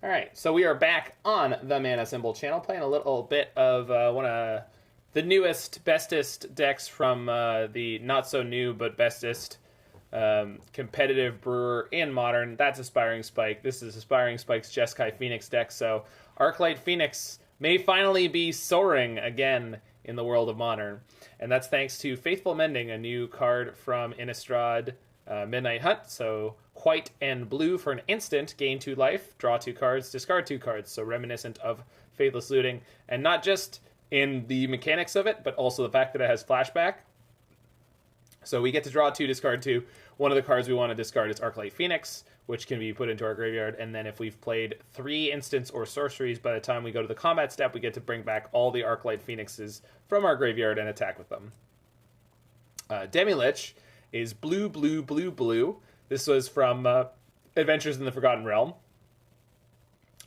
All right, so we are back on the Mana Symbol channel, playing a little bit of one of the newest, bestest decks from the not so new but bestest competitive brewer in Modern. That's Aspiringspike. This is Aspiringspike's Jeskai Phoenix deck. So Arclight Phoenix may finally be soaring again in the world of Modern, and that's thanks to Faithful Mending, a new card from Innistrad Midnight Hunt. So white and blue for an instant, gain 2 life, draw 2 cards, discard 2 cards. So reminiscent of Faithless Looting, and not just in the mechanics of it, but also the fact that it has flashback. So we get to draw 2, discard 2. One of the cards we want to discard is Arclight Phoenix, which can be put into our graveyard. And then if we've played 3 instants or sorceries, by the time we go to the combat step, we get to bring back all the Arclight Phoenixes from our graveyard and attack with them. Demilich is blue, blue, blue, blue. This was from Adventures in the Forgotten Realm.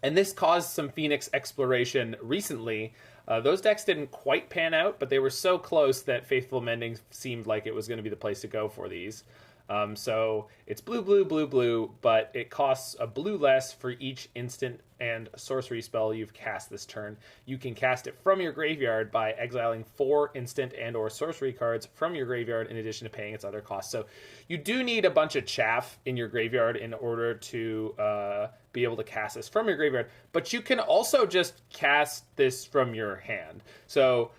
And this caused some Phoenix exploration recently. Those decks didn't quite pan out, but they were so close that Faithful Mending seemed like it was going to be the place to go for these. So it's blue, blue, blue, blue, but it costs a blue less for each instant and sorcery spell you've cast this turn. You can cast it from your graveyard by exiling 4 instant and or sorcery cards from your graveyard in addition to paying its other costs. So you do need a bunch of chaff in your graveyard in order to be able to cast this from your graveyard, but you can also just cast this from your hand. So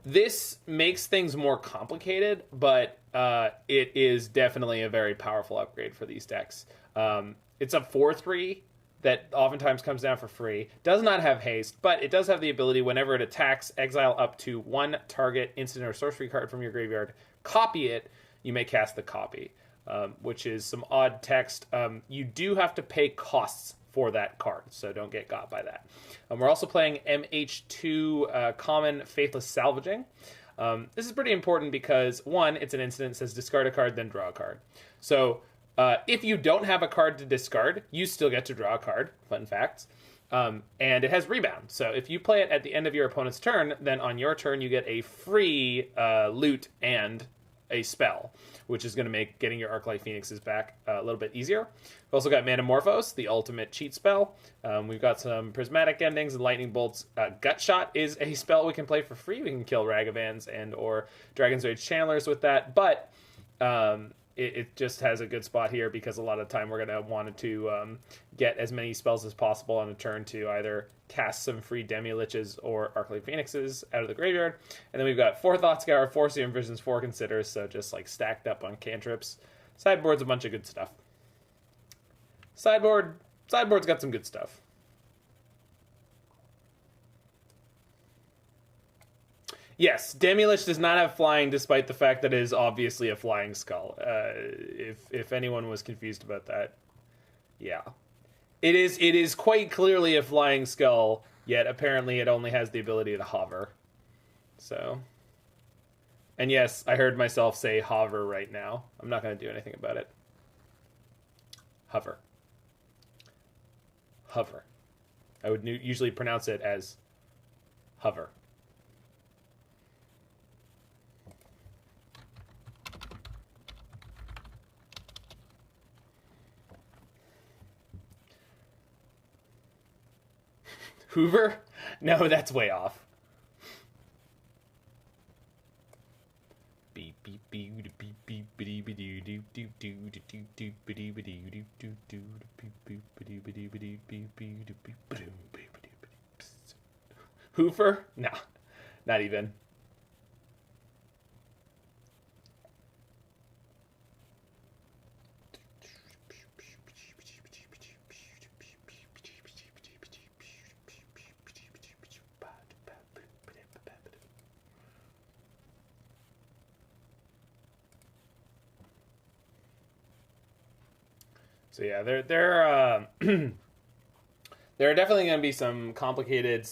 this makes things more complicated, but it is definitely a very powerful upgrade for these decks. It's a 4/3 that oftentimes comes down for free. Does not have haste, but it does have the ability whenever it attacks, exile up to 1 target instant or sorcery card from your graveyard, copy it, you may cast the copy, which is some odd text. You do have to pay costs for that card, so don't get got by that. We're also playing MH2 Common Faithless Salvaging. This is pretty important because, one, it's an instant, it says discard a card, then draw a card. So if you don't have a card to discard, you still get to draw a card, fun facts. And it has rebound. So if you play it at the end of your opponent's turn, then on your turn you get a free loot and a spell, which is going to make getting your Arclight Phoenixes back a little bit easier. We've also got Manamorphose, the ultimate cheat spell. We've got some Prismatic Endings and Lightning Bolts. Gut Shot is a spell we can play for free. We can kill Ragavans and or Dragon's Rage Channelers with that, but it just has a good spot here because a lot of the time we're going to want to get as many spells as possible on a turn to either cast some free Demiliches or Arclight Phoenixes out of the graveyard. And then we've got 4 Thought Scour, 4 Serum Visions, 4 Considers, so just like stacked up on cantrips. Sideboard's a bunch of good stuff. Sideboard's got some good stuff. Yes, Demilich does not have flying, despite the fact that it is obviously a flying skull. If anyone was confused about that, yeah, it is quite clearly a flying skull. Yet apparently it only has the ability to hover. So, and yes, I heard myself say hover right now. I'm not going to do anything about it. Hover. Hover. I would usually pronounce it as hover. Hoover? No, that's way off. Hoover? No, not even. So yeah, there are definitely going to be some complicated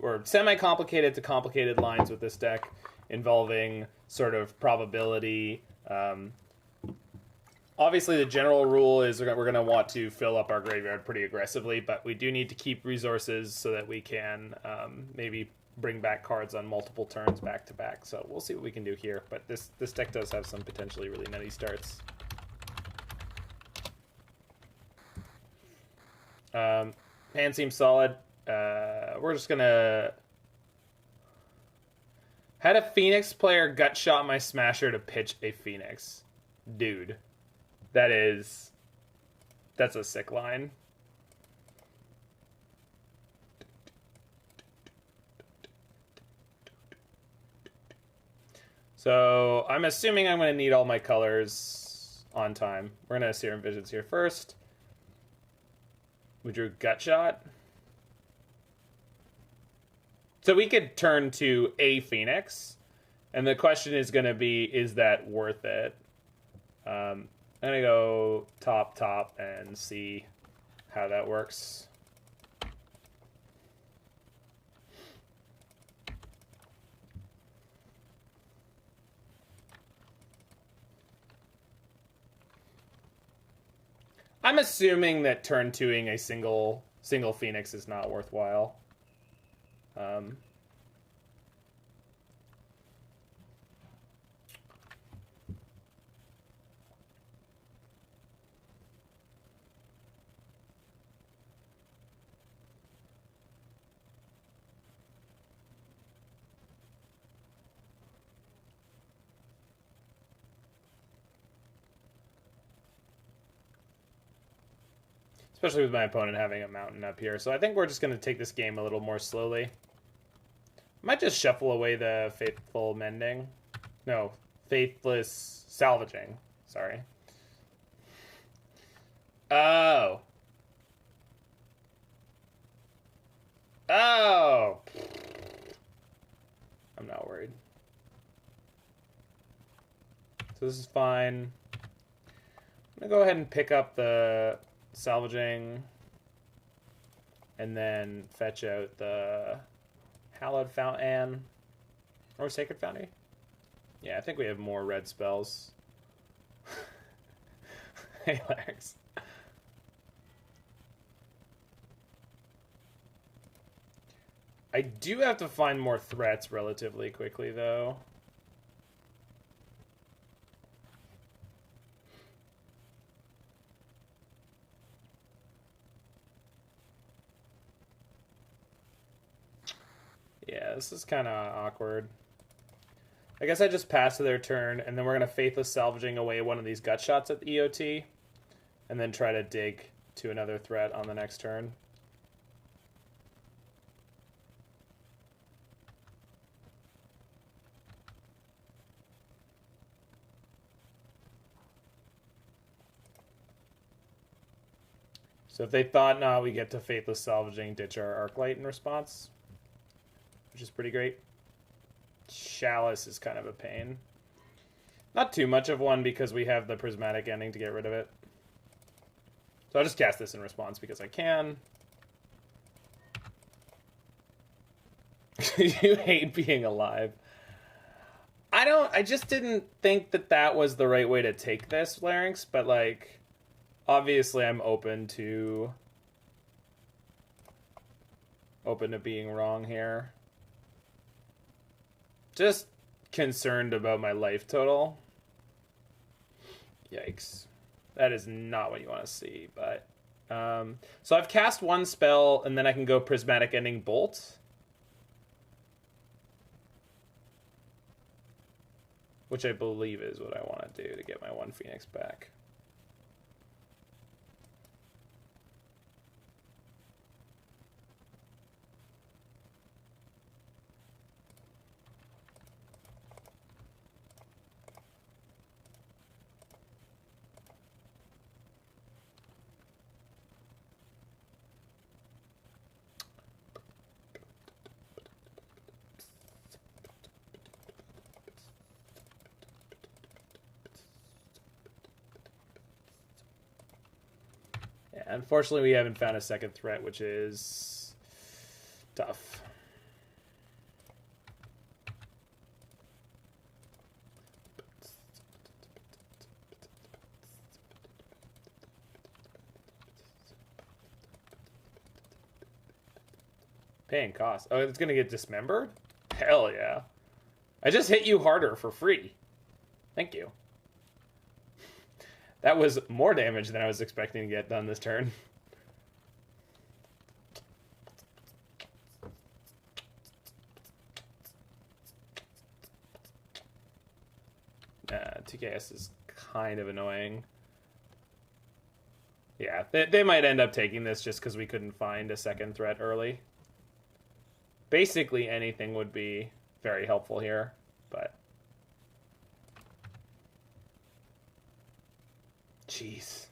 or semi-complicated to complicated lines with this deck involving sort of probability. Obviously, the general rule is we're going to want to fill up our graveyard pretty aggressively, but we do need to keep resources so that we can maybe bring back cards on multiple turns back to back. So we'll see what we can do here. But this deck does have some potentially really nutty starts. Hand seems solid. We're just gonna... Had a Phoenix player gut shot my Smasher to pitch a Phoenix. Dude. That's a sick line. So I'm assuming I'm going to need all my colors on time. We're going to Serum Visions here first. We drew Gut Shot. So we could turn to a Phoenix. And the question is going to be, is that worth it? I'm going to go top, and see how that works. I'm assuming that turn 2ing a single Phoenix is not worthwhile. Especially with my opponent having a mountain up here. So I think we're just going to take this game a little more slowly. Might just shuffle away the Faithful Mending. No, Faithless Salvaging. Sorry. Oh. Oh. I'm not worried. So this is fine. I'm going to go ahead and pick up the Salvaging, and then fetch out the Hallowed Fountain, or Sacred Foundry. Yeah, I think we have more red spells. Hey, Larix. I do have to find more threats relatively quickly, though. Yeah, this is kind of awkward. I guess I just pass to their turn, and then we're going to Faithless Salvaging away one of these gut shots at the EOT, and then try to dig to another threat on the next turn. So if they thought, no, we get to Faithless Salvaging, ditch our Arclight in response, which is pretty great. Chalice is kind of a pain. Not too much of one because we have the Prismatic Ending to get rid of it. So I'll just cast this in response because I can. You hate being alive. I just didn't think that that was the right way to take this, Larynx, but like, obviously I'm open to being wrong here. Just concerned about my life total. Yikes. That is not what you want to see, but... so I've cast one spell, and then I can go Prismatic Ending Bolt. Which I believe is what I want to do to get my one Phoenix back. Unfortunately, we haven't found a second threat, which is tough. Paying cost. Oh, it's going to get dismembered? Hell yeah. I just hit you harder for free. Thank you. That was more damage than I was expecting to get done this turn. TKS is kind of annoying. Yeah, they might end up taking this just because we couldn't find a second threat early. Basically anything would be very helpful here, but... Jeez.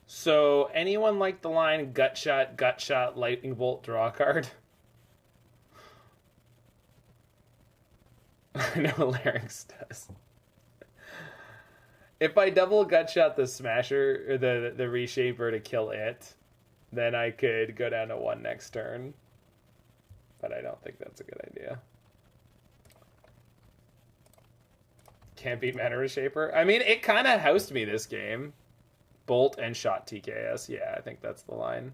So, anyone like the line gut shot, lightning bolt, draw a card? I know Larynx does. If I double gut shot the Smasher, or the Reshaper to kill it, then I could go down to 1 next turn. But I don't think that's a good idea. Can't beat Mana Reshaper. I mean, it kind of housed me this game. Bolt and shot TKS. Yeah, I think that's the line.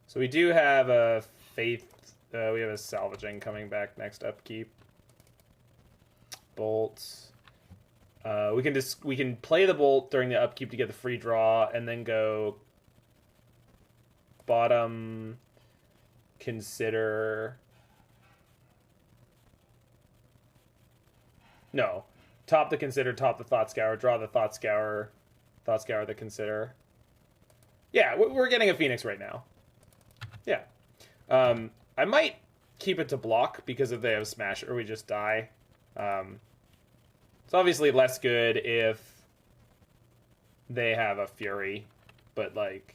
So we do have a we have a Salvaging coming back next upkeep. Bolts. We can play the Bolt during the upkeep to get the free draw, and then go bottom, consider. No, top the consider, top the Thought Scour, draw the Thought Scour the consider. Yeah, we're getting a Phoenix right now. Yeah. I might keep it to block, because if they have Smash or we just die. It's obviously less good if they have a Fury, but like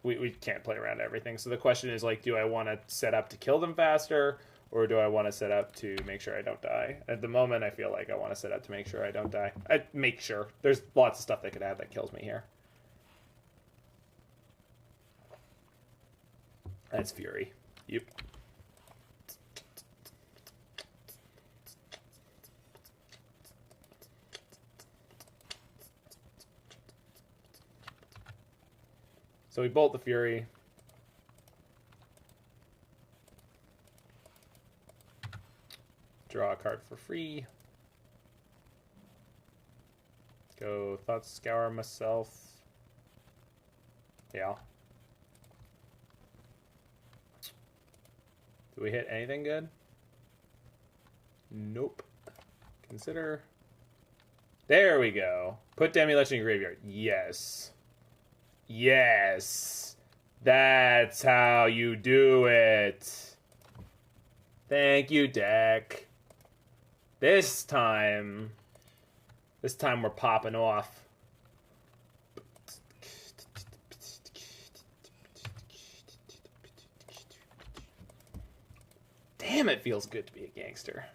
we can't play around everything. So the question is, like, do I want to set up to kill them faster, or do I want to set up to make sure I don't die? At the moment, I feel like I want to set up to make sure I don't die. I make sure. There's lots of stuff they could have that kills me here. That's Fury. Yep. So we bolt the Fury. Draw a card for free. Go Thought Scour myself. Yeah. Do we hit anything good? Nope. Consider. There we go. Put Demilich in your graveyard. Yes. Yes. That's how you do it. Thank you, deck. This time we're popping off. Damn, it feels good to be a gangster.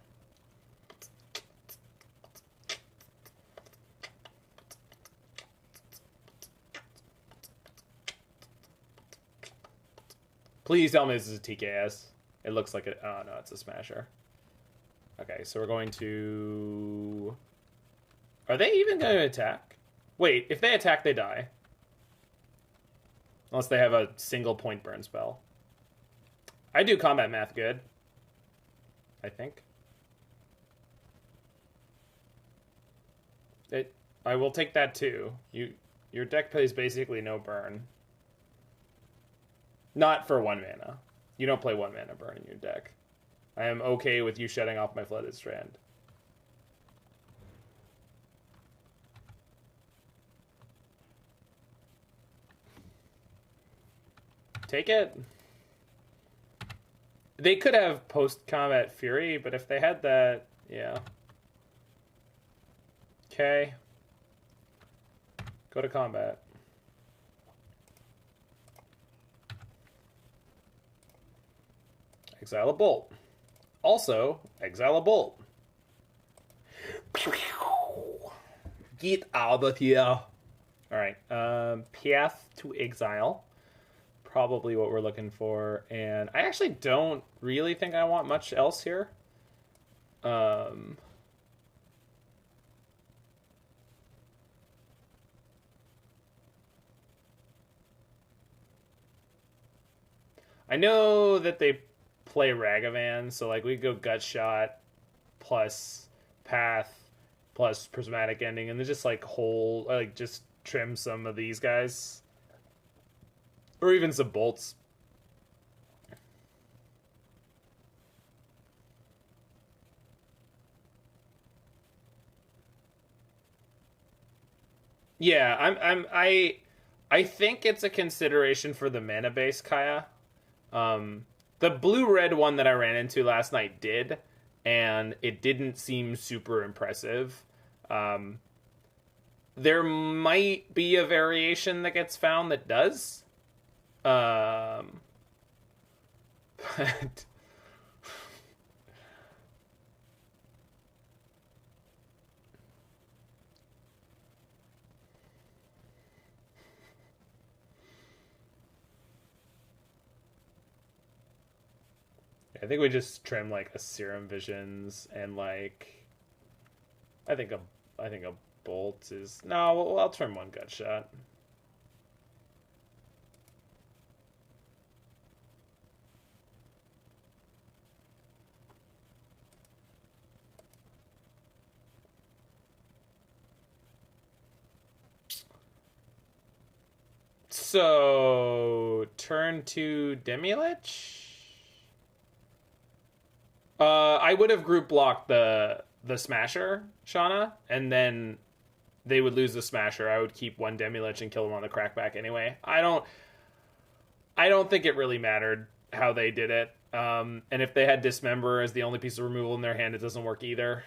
Please tell me this is a TKS. It looks like it. Oh, no, it's a Smasher. Okay, so we're going to... Are they even going to attack? Wait, if they attack, they die. Unless they have a single point burn spell. I do combat math good. I think. I will take that too. Your deck plays basically no burn. Not for 1 mana. You don't play 1 mana burn in your deck. I am okay with you shutting off my Flooded Strand. Take it. They could have post-combat Fury, but if they had that, yeah. Okay. Go to combat. Exile a Bolt. Also, exile a Bolt. Get out of here. Alright, path to exile. Probably what we're looking for. And I actually don't really think I want much else here. I know that they play Ragavan, so like we go Gut Shot plus Path plus Prismatic Ending, and then just like just trim some of these guys, or even some bolts. Yeah, I think it's a consideration for the mana base, Kaya. The blue-red one that I ran into last night did, and it didn't seem super impressive. There might be a variation that gets found that does. But I think we just trim like a Serum Visions and like I think a bolt is no. I'll trim one Gut Shot. So turn to Demilich. I would have group blocked the Smasher, Shauna, and then they would lose the Smasher. I would keep one Demilich and kill him on the crackback anyway. I don't think it really mattered how they did it. And if they had Dismember as the only piece of removal in their hand, it doesn't work either.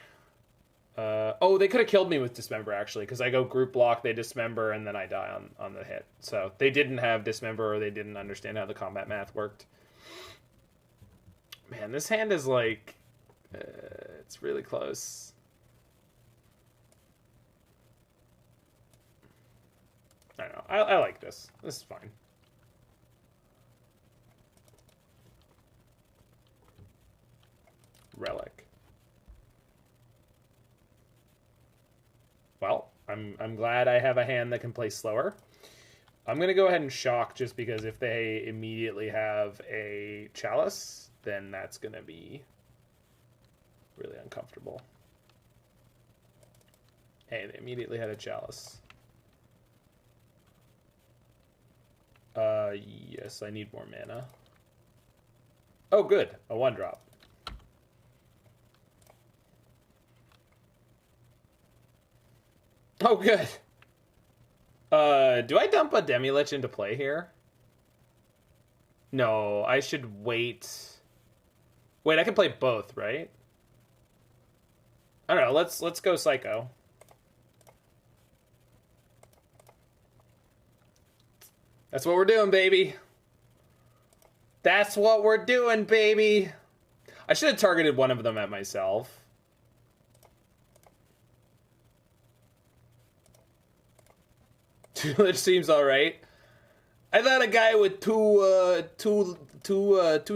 They could have killed me with Dismember, actually, because I go group block, they Dismember, and then I die on the hit. So they didn't have Dismember, or they didn't understand how the combat math worked. Man, this hand is like... it's really close. I don't know. I like this. This is fine. Relic. Well, I'm glad I have a hand that can play slower. I'm going to go ahead and shock just because if they immediately have a Chalice, then that's going to be really uncomfortable. Hey, they immediately had a Chalice. Yes, I need more mana. Oh, good. A 1-drop. Oh, good. Do I dump a Demilich into play here? No, I should wait. Wait, I can play both, right? I don't know. Let's go Psycho. That's what we're doing, baby. That's what we're doing, baby. I should have targeted one of them at myself. Which seems all right. I thought a guy with two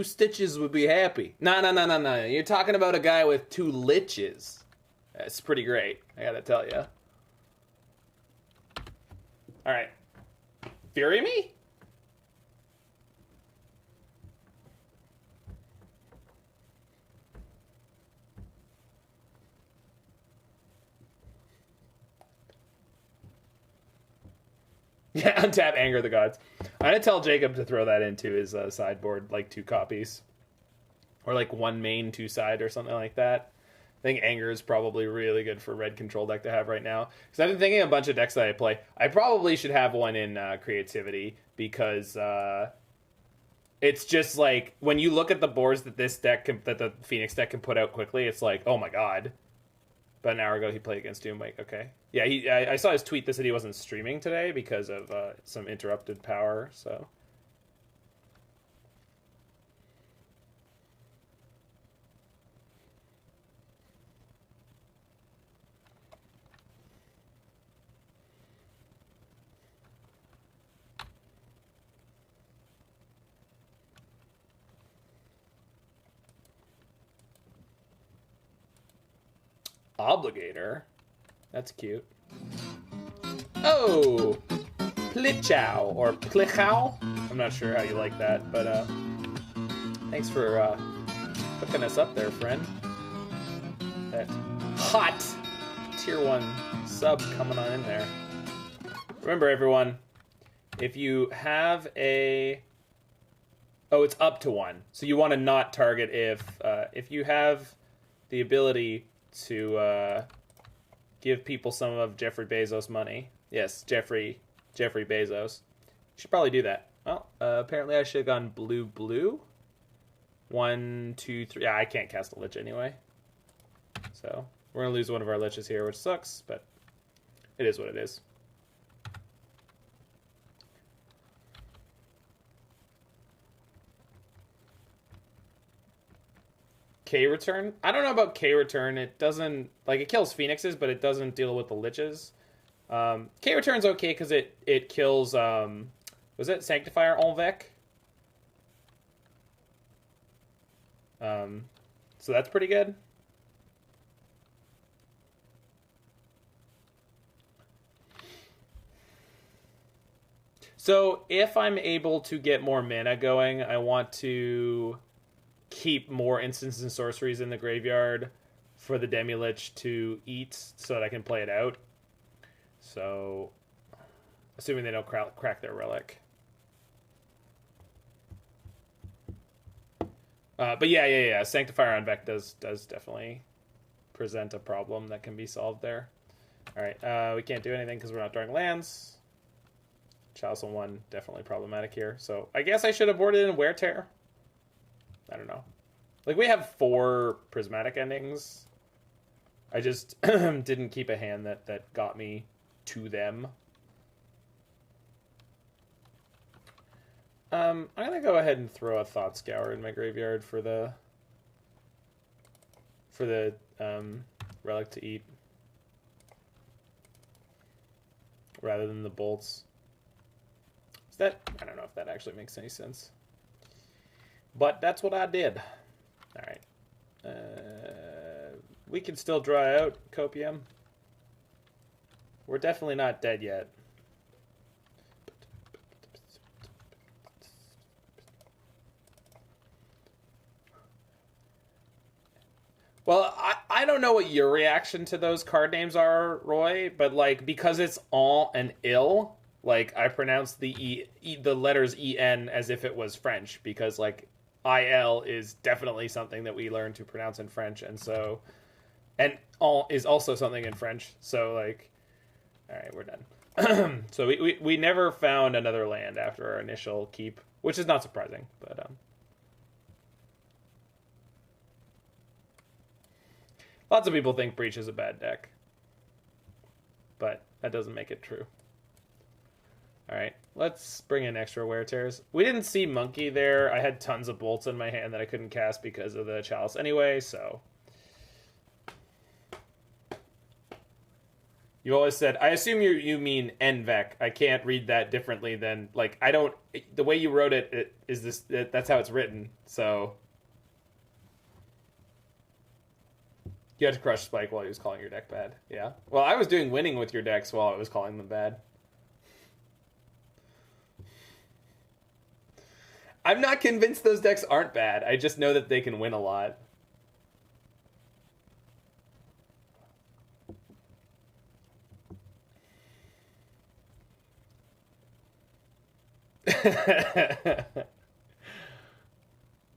stitches would be happy. No. You're talking about a guy with 2 liches. That's pretty great, I gotta tell you. All right. Fury me? Yeah, untap Anger of the Gods. I'm going to tell Jacob to throw that into his sideboard, like 2 copies. Or like 1 main, 2 side, or something like that. I think Anger is probably really good for red control deck to have right now. Because I've been thinking of a bunch of decks that I play. I probably should have one in Creativity, because it's just like, when you look at the boards that that the Phoenix deck can put out quickly, it's like, oh my god. But an hour ago he played against Doomwake. Okay. Yeah, I saw his tweet that said he wasn't streaming today because of some interrupted power, so... Obligator? That's cute. Oh! Plichow, or Plichow? I'm not sure how you like that, but thanks for Hooking us up there, friend. That hot tier 1 sub coming on in there. Remember, everyone, if you have a... Oh, it's up to 1. So you want to not target if you have the ability to give people some of Jeffrey Bezos' money. Yes, Jeffrey Bezos. You should probably do that. Well, apparently I should have gone blue. 1, 2, 3. Yeah, I can't cast a Lich anyway. So we're going to lose one of our Liches here, which sucks, but it is what it is. K-Return? I don't know about K-Return. It doesn't... Like, it kills Phoenixes, but it doesn't deal with the Liches. K-Return's okay because it kills... was it Sanctifier Envec? So that's pretty good. So if I'm able to get more mana going, I want to keep more instants and sorceries in the graveyard for the Demilich to eat so that I can play it out. So, assuming they don't crack their relic. But yeah. Sanctifier on Vec does definitely present a problem that can be solved there. All right, we can't do anything because we're not drawing lands. Chalice on 1, definitely problematic here. So I guess I should have boarded in Wear Tear. I don't know. Like, we have 4 Prismatic Endings. I just didn't keep a hand that got me to them. I'm gonna go ahead and throw a Thought Scour in my graveyard for the relic to eat, rather than the bolts. Is that... I don't know if that actually makes any sense, but that's what I did. All right, we can still draw out Copium. We're definitely not dead yet. Well, I don't know what your reaction to those card names are, Roy, but, like, because it's all an ill, like, I pronounce the the letters En as if it was French, because, like, IL is definitely something that we learn to pronounce in French, and so, and all is also something in French, so, like, all right, we're done. So we never found another land after our initial keep, which is not surprising, but lots of people think Breach is a bad deck, but that doesn't make it true. All right, let's bring in extra Wear Tears. We didn't see Monkey there. I had tons of bolts in my hand that I couldn't cast because of the Chalice anyway, so. You always said, I assume you mean Envec. I can't read that differently than, like, I don't, the way you wrote it is this, that's how it's written, so. You had to crush Spike while he was calling your deck bad. Yeah. Well, I was doing winning with your decks while I was calling them bad. I'm not convinced those decks aren't bad. I just know that they can win a lot.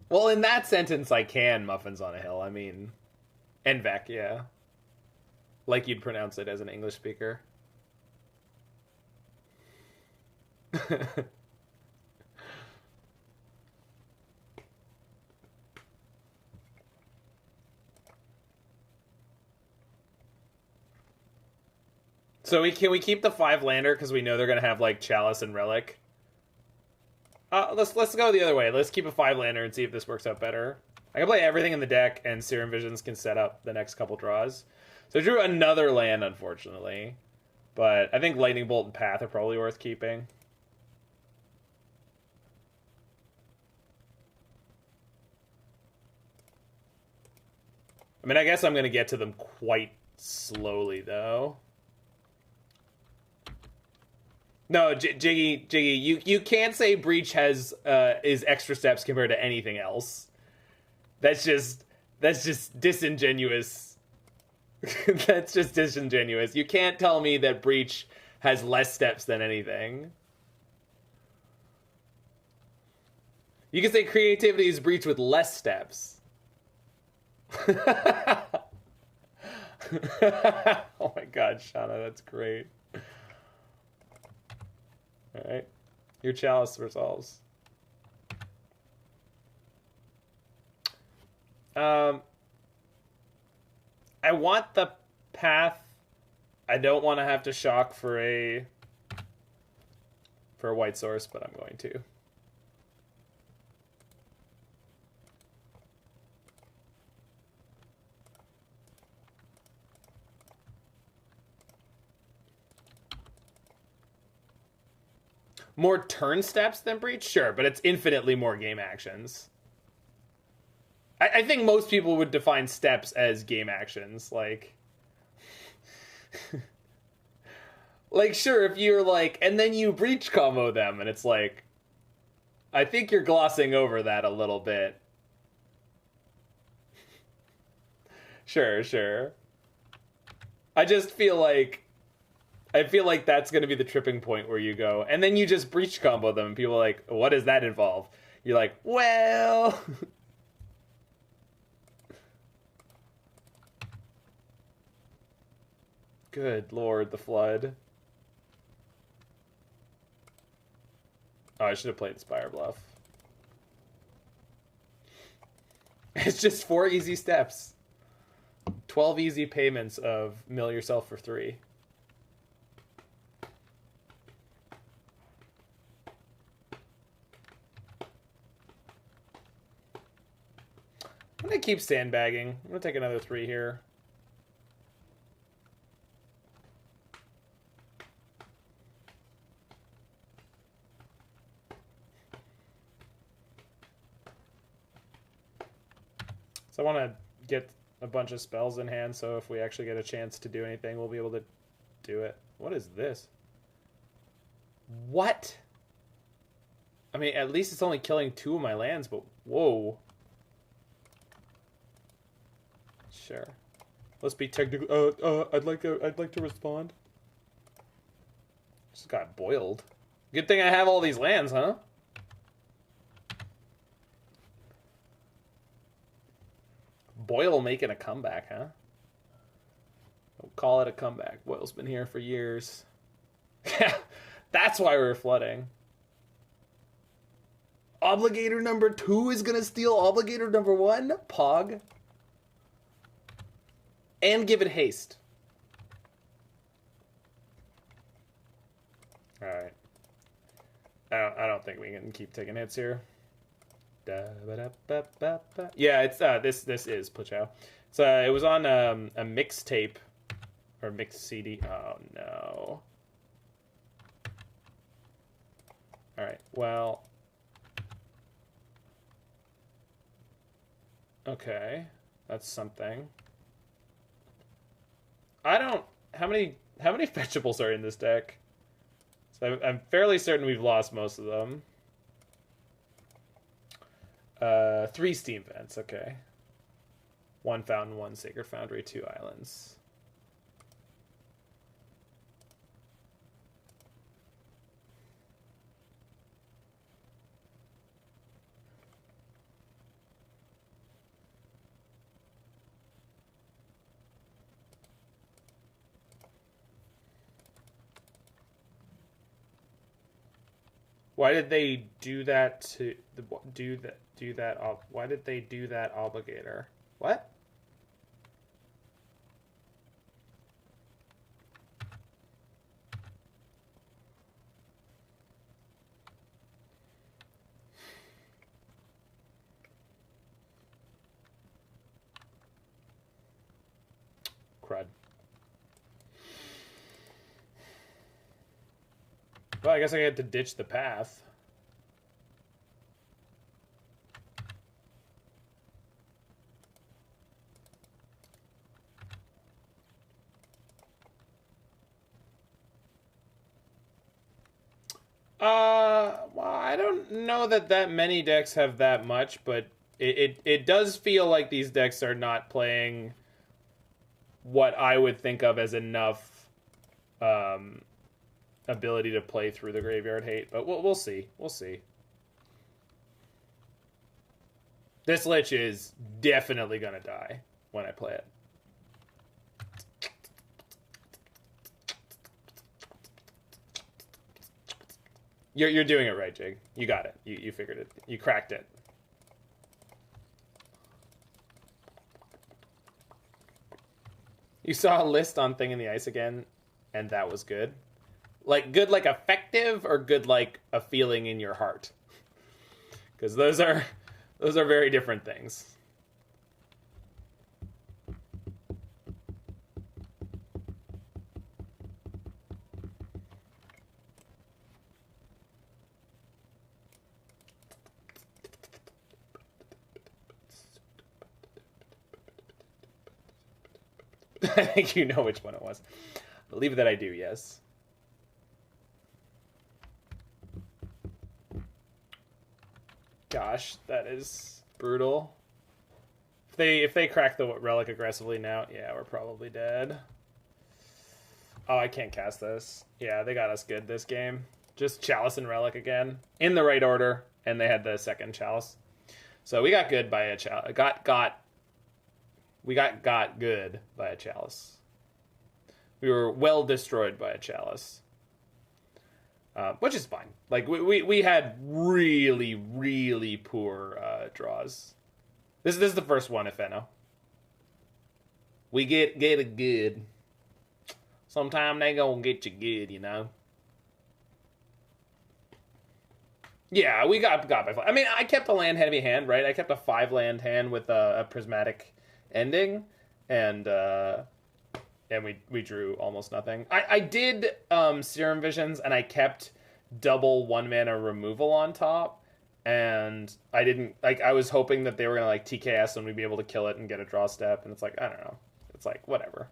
Well, in that sentence, I can Muffins on a Hill. I mean... Envec, yeah. Like you'd pronounce it as an English speaker. So can we keep the 5-lander because we know they're gonna have like Chalice and Relic? Let's go the other way. Let's keep a 5-lander and see if this works out better. I can play everything in the deck, and Serum Visions can set up the next couple draws. So I drew another land, unfortunately. But I think Lightning Bolt and Path are probably worth keeping. I mean, I guess I'm going to get to them quite slowly, though. No, Jiggy, you can't say Breach is extra steps compared to anything else. That's just disingenuous. That's just disingenuous. You can't tell me that Breach has less steps than anything. You can say creativity is Breach with less steps. Oh my god, Shauna, that's great. Alright. Your Chalice resolves. I want the path. I don't want to have to shock for a white source, but I'm going to. More turn steps than Breach? Sure, but it's infinitely more game actions. I think most people would define steps as game actions. Like, like, sure, if you're like, and then you Breach combo them, and it's like, I think you're glossing over that a little bit. Sure, sure. I just feel like, that's going to be the tripping point where you go, and then you just Breach combo them, and people are like, what does that involve? You're like, well... Good lord, the flood. Oh, I should have played Spirebluff. It's just 4 easy steps. 12 easy payments of mill yourself for 3. I'm gonna keep sandbagging. I'm gonna take another 3 here. So I want to get a bunch of spells in hand, so if we actually get a chance to do anything, we'll be able to do it. What is this? What? I mean, at least it's only killing 2 of my lands, but whoa. Sure. Let's be technical. I'd like to respond. Just got boiled. Good thing I have all these lands, huh? Boyle making a comeback, huh? Don't call it a comeback. Boyle's been here for years. Yeah, that's why we're flooding. Obligator number 2 is gonna steal Obligator number 1? Pog. And give it haste. Alright. I don't think we can keep taking hits here. Yeah, it's this is Puchow. So it was on a mixtape or mixed CD. Oh no. All right. Well. Okay, that's something. I don't. How many fetchables are in this deck? So I'm fairly certain we've lost most of them. 3 steam vents, okay. 1 fountain, 1 Sacred Foundry, 2 islands. Why did they do that to do that? Why did they do that obligator? What? Crud. Well, I guess I had to ditch the path. Well, I don't know that many decks have that much, but it does feel like these decks are not playing what I would think of as enough ability to play through the graveyard hate, but we'll see. We'll see. This Lich is definitely gonna die when I play it. You're doing it right, Jig. You got it. You figured it. You cracked it. You saw a list on Thing in the Ice again, and that was good. Like, good like effective, or good like a feeling in your heart? Because those are very different things. I think you know which one it was. I believe that I do, yes. Gosh, that is brutal. If they crack the relic aggressively now, yeah, we're probably dead. Oh, I can't cast this. Yeah, they got us good this game. Just Chalice and Relic again. In the right order, and they had the second Chalice. So we got good by a Chalice. We got good by a Chalice. We were well destroyed by a Chalice. Which is fine. Like, we had really, really poor draws. This is the first one, if any. We get it good. Sometime they gonna get you good, you know? Yeah, we got by 5. I mean, I kept a land-heavy hand, right? I kept a 5-land hand with a Prismatic Ending, and we drew almost nothing. I did Serum Visions, and I kept double 1-mana removal on top, and I didn't, like, I was hoping that they were gonna like TKS and we'd be able to kill it and get a draw step, and it's like, I don't know. It's like, whatever.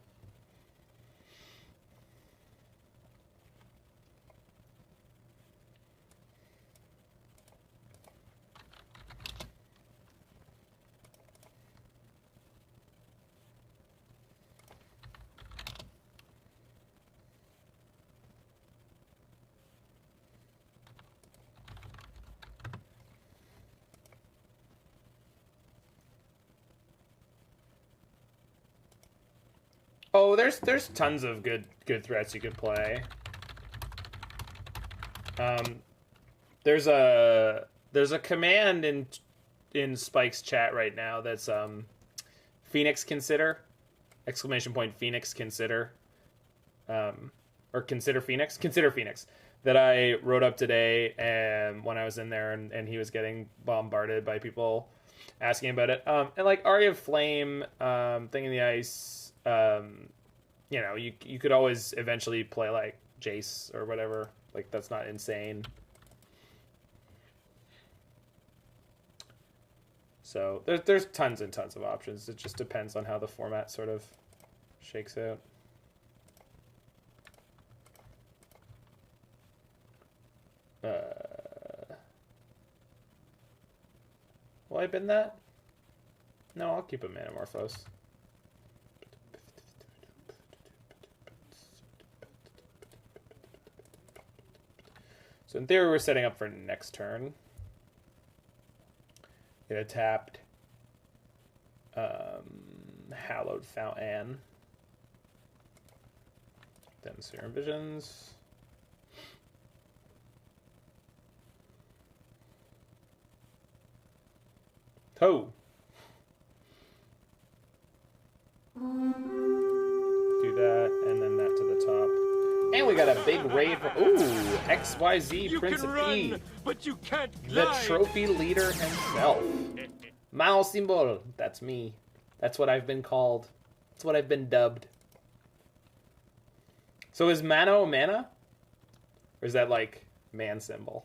Oh, there's tons of good threats you could play. There's a command in Spike's chat right now that's Phoenix consider, ! Phoenix consider, or consider Phoenix that I wrote up today, and when I was in there and he was getting bombarded by people asking about it, and like Aria of Flame, Thing in the Ice. You know, you could always eventually play like Jace or whatever. Like, that's not insane. So there's tons and tons of options. It just depends on how the format sort of shakes out. Will I bin that? No, I'll keep a Manamorphose. So in theory, we're setting up for next turn. Get a tapped Hallowed Fountain. Then Serum Visions. Ho! Do that, and then that to the top. And we got a big raid for, ooh, XYZ Prince of E. But you can't The trophy leader himself. Mao Symbol. That's me. That's what I've been called. That's what I've been dubbed. So is Mano mana? Or is that like man symbol?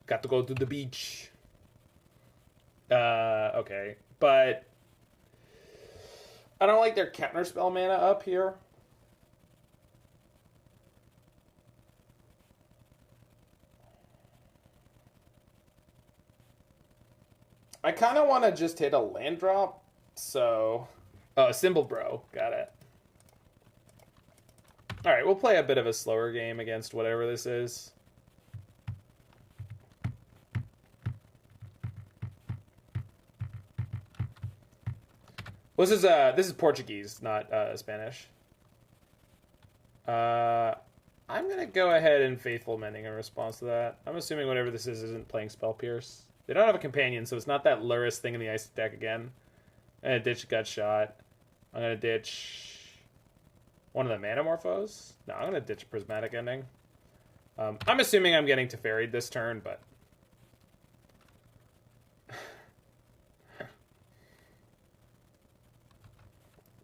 Got to go to the beach. Okay. But I don't like their counterspell mana up here. I kind of want to just hit a land drop, so... Oh, Symbol Bro. Got it. Alright, we'll play a bit of a slower game against whatever this is. Well, this is Portuguese, not Spanish. I'm going to go ahead and Faithful Mending in response to that. I'm assuming whatever this is isn't playing Spell Pierce. They don't have a companion, so it's not that Luris thing in the ice deck again. I'm going to ditch Gut Shot. I'm going to ditch one of the Manamorphose. No, I'm going to ditch Prismatic Ending. I'm assuming I'm getting Teferied this turn, but...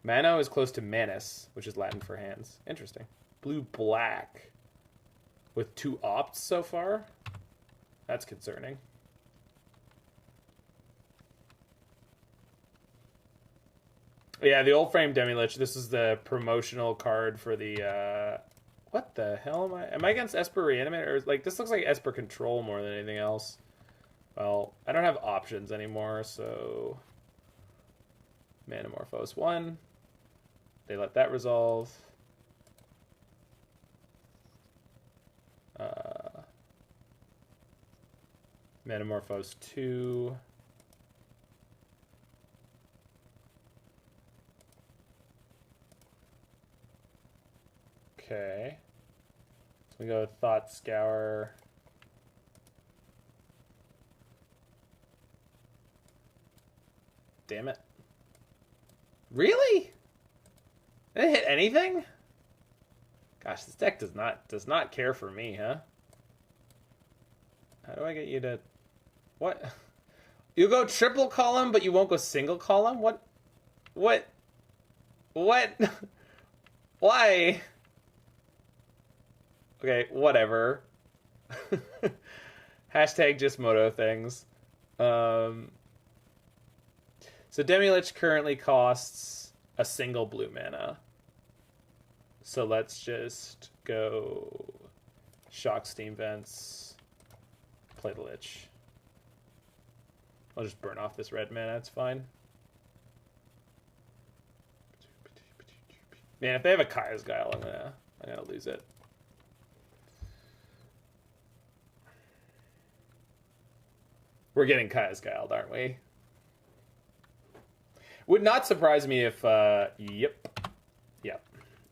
Mano is close to Manus, which is Latin for hands. Interesting. Blue-black. With 2 opts so far? That's concerning. Yeah, the old frame Demilich. This is the promotional card for the... What the hell am I? Am I against Esper Reanimate? Or, like, this looks like Esper Control more than anything else. Well, I don't have options anymore, so... Manamorphose 1. They let that resolve. Manamorphose 2. Okay. So we go with Thought Scour. Damn it. Really? Did it hit anything? Gosh, this deck does not care for me, huh? How do I get you to... What? You go triple column, but you won't go single column? What? What? Why? Okay, whatever. Hashtag just moto things. So Demilich currently costs a single blue mana. So let's just go Shock Steam Vents, play the Lich. I'll just burn off this red mana, it's fine. Man, if they have a Kaya's Guile, I'm gonna lose it. We're getting Kaya's Guile, aren't we? Would not surprise me if,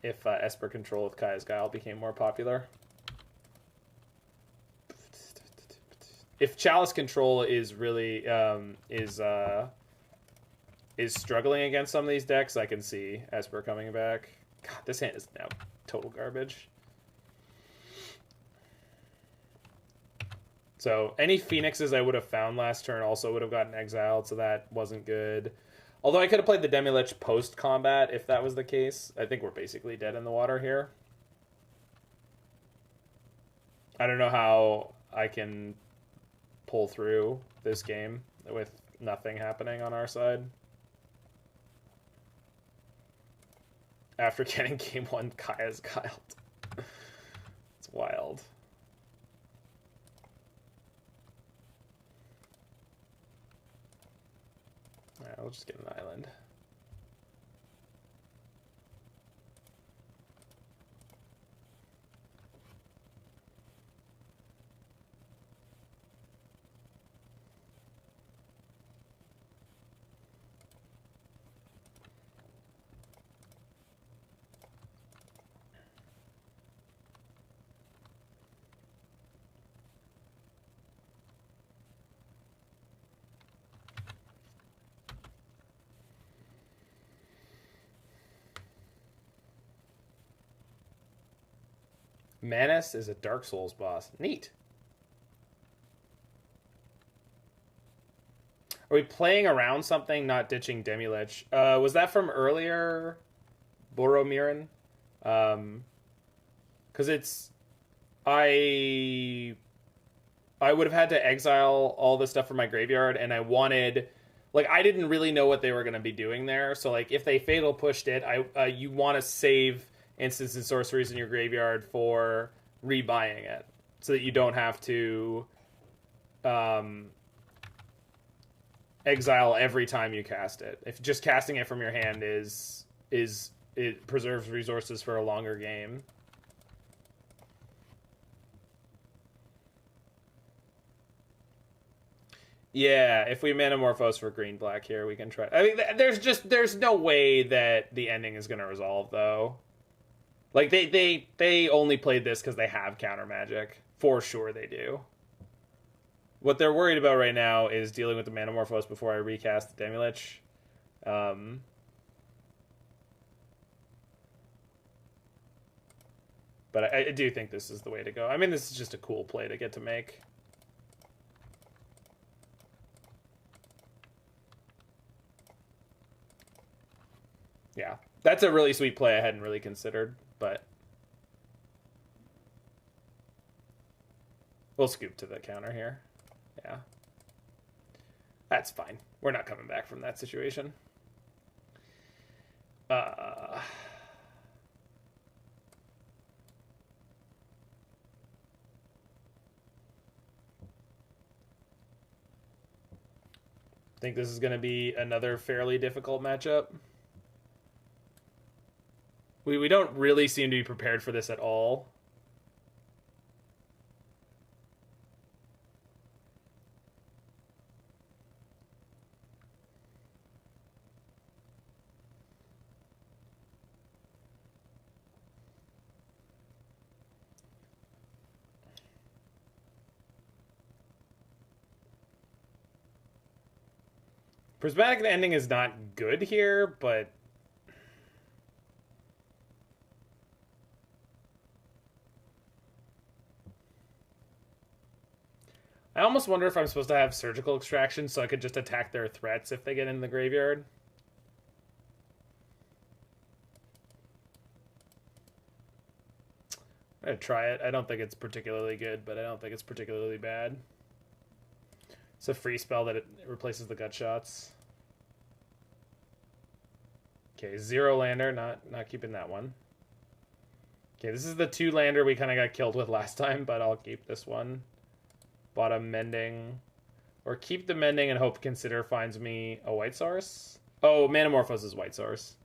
if Esper Control with Kaya's Guile became more popular. If Chalice Control is really, is struggling against some of these decks, I can see Esper coming back. God, this hand is now total garbage. So any Phoenixes I would have found last turn also would have gotten exiled, so that wasn't good. Although I could have played the Demilich post-combat if that was the case. I think we're basically dead in the water here. I don't know how I can pull through this game with nothing happening on our side. After getting game 1 Kaya's Guile. It's wild. Alright, we'll just get an island. Manus is a Dark Souls boss. Neat. Are we playing around something, not ditching Demilich? Was that from earlier, Boromirin? Because it's... I would have had to exile all the stuff from my graveyard, and I wanted... Like, I didn't really know what they were going to be doing there, so, like, if they Fatal pushed it, you want to save... instants and sorceries in your graveyard for rebuying it, so that you don't have to exile every time you cast it. If just casting it from your hand is it preserves resources for a longer game. Yeah, if we Manamorphose for green-black here, we can try. I mean, there's no way that the ending is going to resolve, though. Like, they only played this because they have counter magic. For sure they do. What they're worried about right now is dealing with the Manamorphose before I recast the Demilich. But I do think this is the way to go. I mean, this is just a cool play to get to make. Yeah, that's a really sweet play I hadn't really considered, but we'll scoop to the counter here. Yeah, that's fine. We're not coming back from that situation. I think this is going to be another fairly difficult matchup. We don't really seem to be prepared for this at all. Prismatic Ending is not good here, but I almost wonder if I'm supposed to have Surgical Extraction so I could just attack their threats if they get in the graveyard. I'm going to try it. I don't think it's particularly good, but I don't think it's particularly bad. It's a free spell that it replaces the gut shots. Okay, 0-lander, not keeping that one. Okay, this is the 2-lander we kind of got killed with last time, but I'll keep this one. Bottom Mending. Or keep the Mending and hope Consider finds me a white source. Oh, Manamorphose is white source.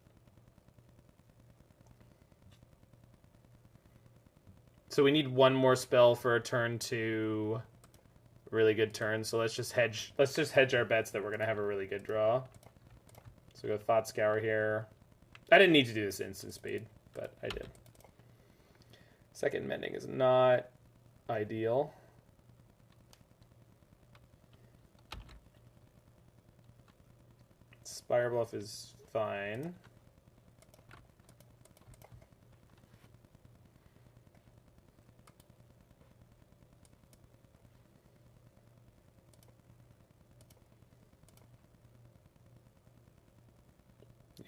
So we need one more spell for a turn 2. Really good turn. So let's just hedge our bets that we're gonna have a really good draw. So we go Thought Scour here. I didn't need to do this instant speed, but I did. Second Mending is not ideal. Spirebluff is fine.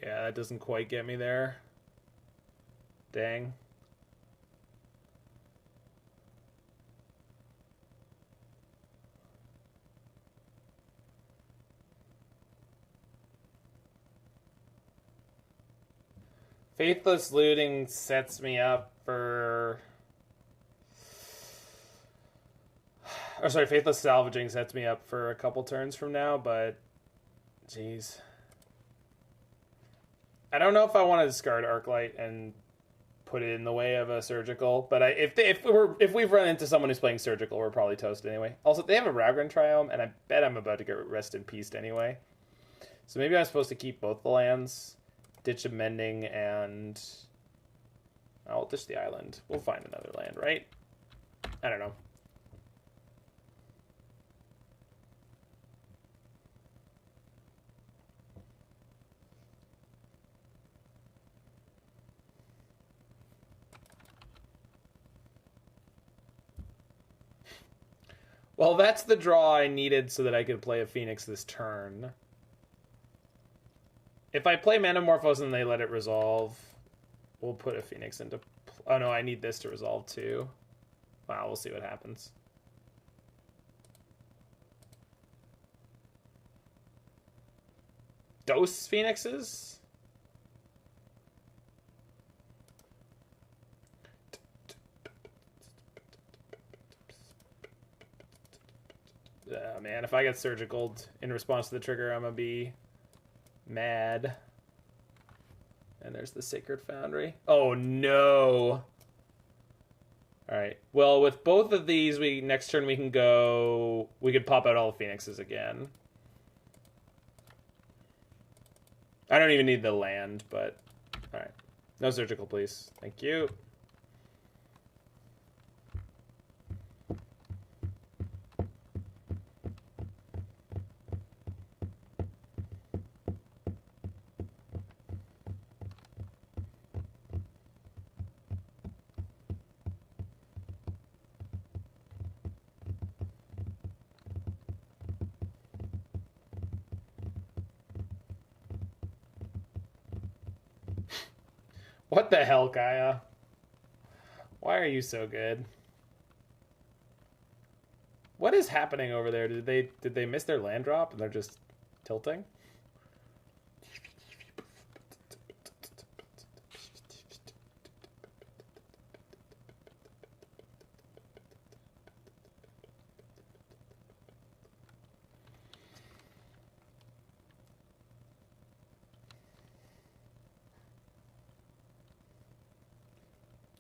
Yeah, that doesn't quite get me there. Dang. Faithless Looting sets me up for... Oh, sorry, Faithless Salvaging sets me up for a couple turns from now, but... Jeez. I don't know if I want to discard Arclight and put it in the way of a Surgical, but if we've run into someone who's playing Surgical, we're probably toast anyway. Also, they have a Ragran Triome, and I bet I'm about to get Rest in Peace anyway. So maybe I'm supposed to keep both the lands, ditch a Mending, and I'll ditch the island. We'll find another land, right? I don't know. Well, that's the draw I needed so that I could play a Phoenix this turn. If I play Manamorphose and they let it resolve, we'll put a Phoenix into... Oh no, I need this to resolve too. Wow, we'll see what happens. Dose Phoenixes? Man, if I get surgical in response to the trigger, I'm gonna be mad. And there's the Sacred Foundry. Oh no! Alright, well, with both of these, next turn we can go... We could pop out all the Phoenixes again. I don't even need the land, but... Alright. No surgical, please. Thank you. What the hell, Kaya? Why are you so good? What is happening over there? Did they miss their land drop and they're just tilting?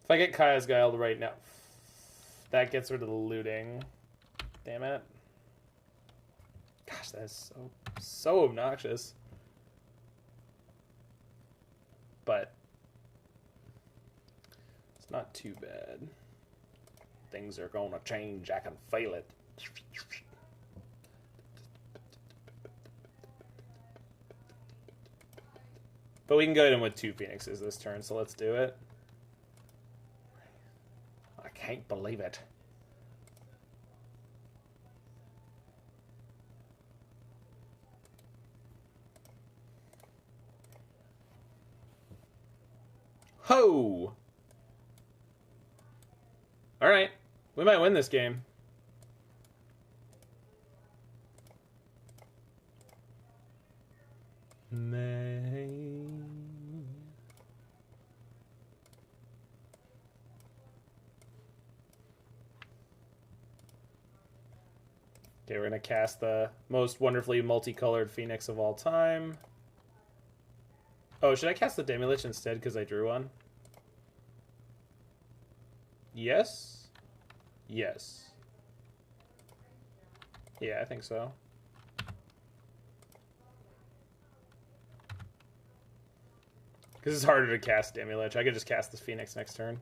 If I get Kaya's Guile right now, that gets rid of the looting. Damn it. Gosh, that is so obnoxious. But it's not too bad. Things are gonna change. I can feel it. But we can go in with 2 Phoenixes this turn, so let's do it. I can't believe it. Ho! Alright. We might win this game. Okay, we're going to cast the most wonderfully multicolored Phoenix of all time. Oh, should I cast the Demilich instead because I drew one? Yes? Yes. Yeah, I think so. Because it's harder to cast Demilich. I could just cast this Phoenix next turn.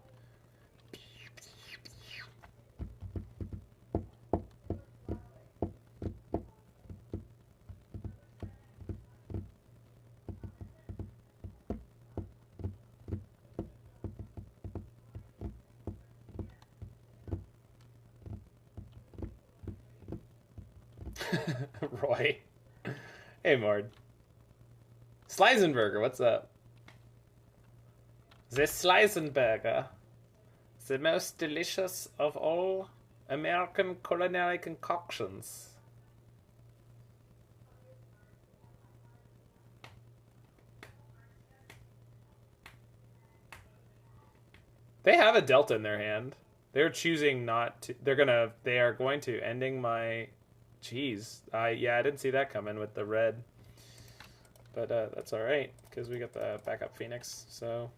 Roy. Hey, Mord. Sleisenberger, what's up? The Sleisenberger, the most delicious of all American culinary concoctions. They have a Delta in their hand. They're choosing not to. They are going to ending my. Jeez, yeah, I didn't see that coming with the red, but that's all right because we got the backup Phoenix. So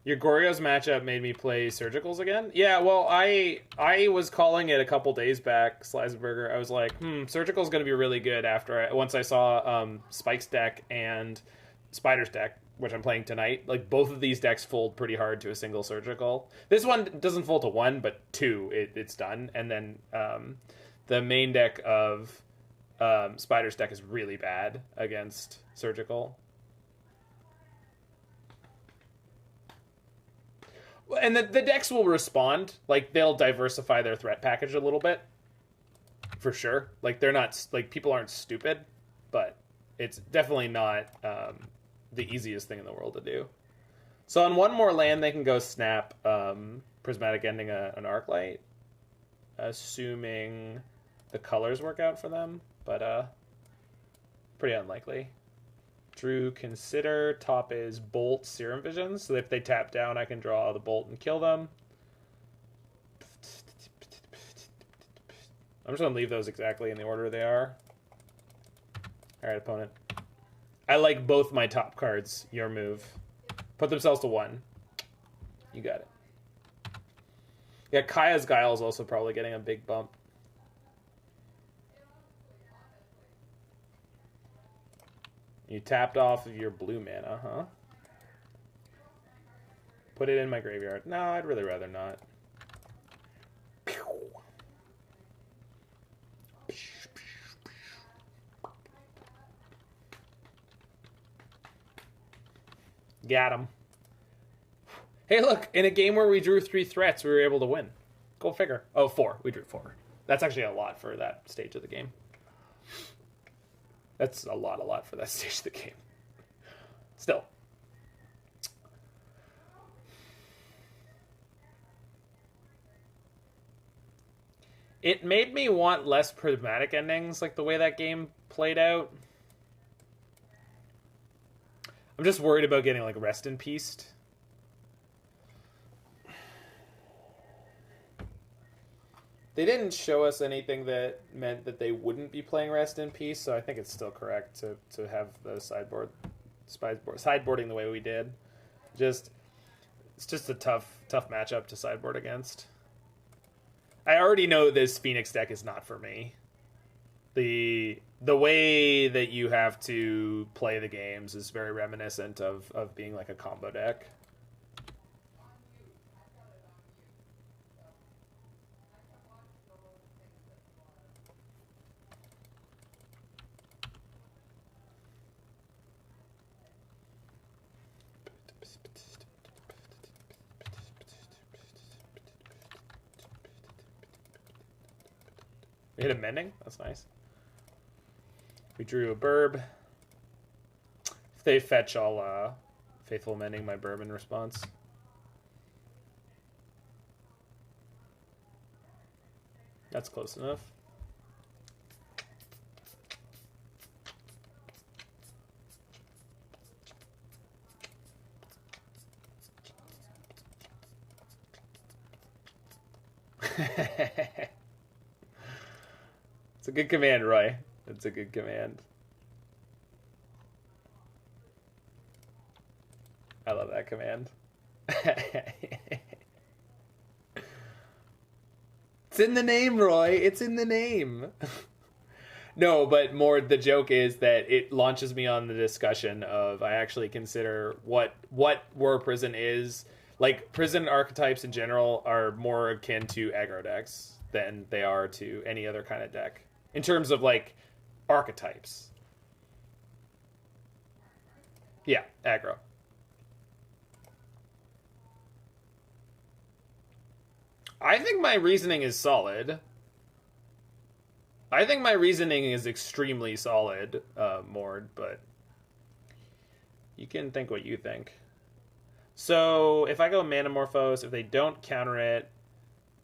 your Goryo's matchup made me play Surgicals again. Yeah, well, I was calling it a couple days back, Sliceburger. I was like, Surgical's going to be really good once I saw Spike's deck and Spider's deck, which I'm playing tonight. Like, both of these decks fold pretty hard to a single Surgical. This one doesn't fold to 1, but 2, it's done. And then the main deck of Spider's deck is really bad against Surgical. And the decks will respond. Like, they'll diversify their threat package a little bit. For sure. Like, they're not... Like, people aren't stupid. But it's definitely not... the easiest thing in the world to do. So on one more land, they can go snap Prismatic Ending an Arclight, assuming the colors work out for them, but pretty unlikely. Drew Consider. Top is Bolt, Serum Visions. So if they tap down, I can draw the Bolt and kill them. I'm just going to leave those exactly in the order they are. All right, opponent. I like both my top cards. Your move. Put themselves to 1. You got it. Yeah, Kaya's Guile is also probably getting a big bump. You tapped off of your blue mana, huh? Put it in my graveyard. No, I'd really rather not. Got him. Hey, look, in a game where we drew 3 threats, we were able to win. Go figure. Oh, 4. We drew 4. That's actually a lot for that stage of the game. That's a lot for that stage of the game. Still. It made me want less prismatic endings, like the way that game played out. I'm just worried about getting, like, Rest in Peace. They didn't show us anything that meant that they wouldn't be playing Rest in Peace, so I think it's still correct to have the sideboarding the way we did. It's just a tough matchup to sideboard against. I already know this Phoenix deck is not for me. The way that you have to play the games is very reminiscent of being like a combo deck. We hit a Mending? That's nice. We drew a Burb. If they fetch, I'll Faithful Mending my Burb in response. That's close enough. It's a good command, Roy. It's a good command. I love that command. It's in the name, Roy. It's in the name. No, but more the joke is that it launches me on the discussion of I actually consider what War Prison is. Like, prison archetypes in general are more akin to aggro decks than they are to any other kind of deck. In terms of, like, archetypes. Yeah, aggro. I think my reasoning is solid. I think my reasoning is extremely solid, Mord, but you can think what you think. So, if I go Manamorphose, if they don't counter it,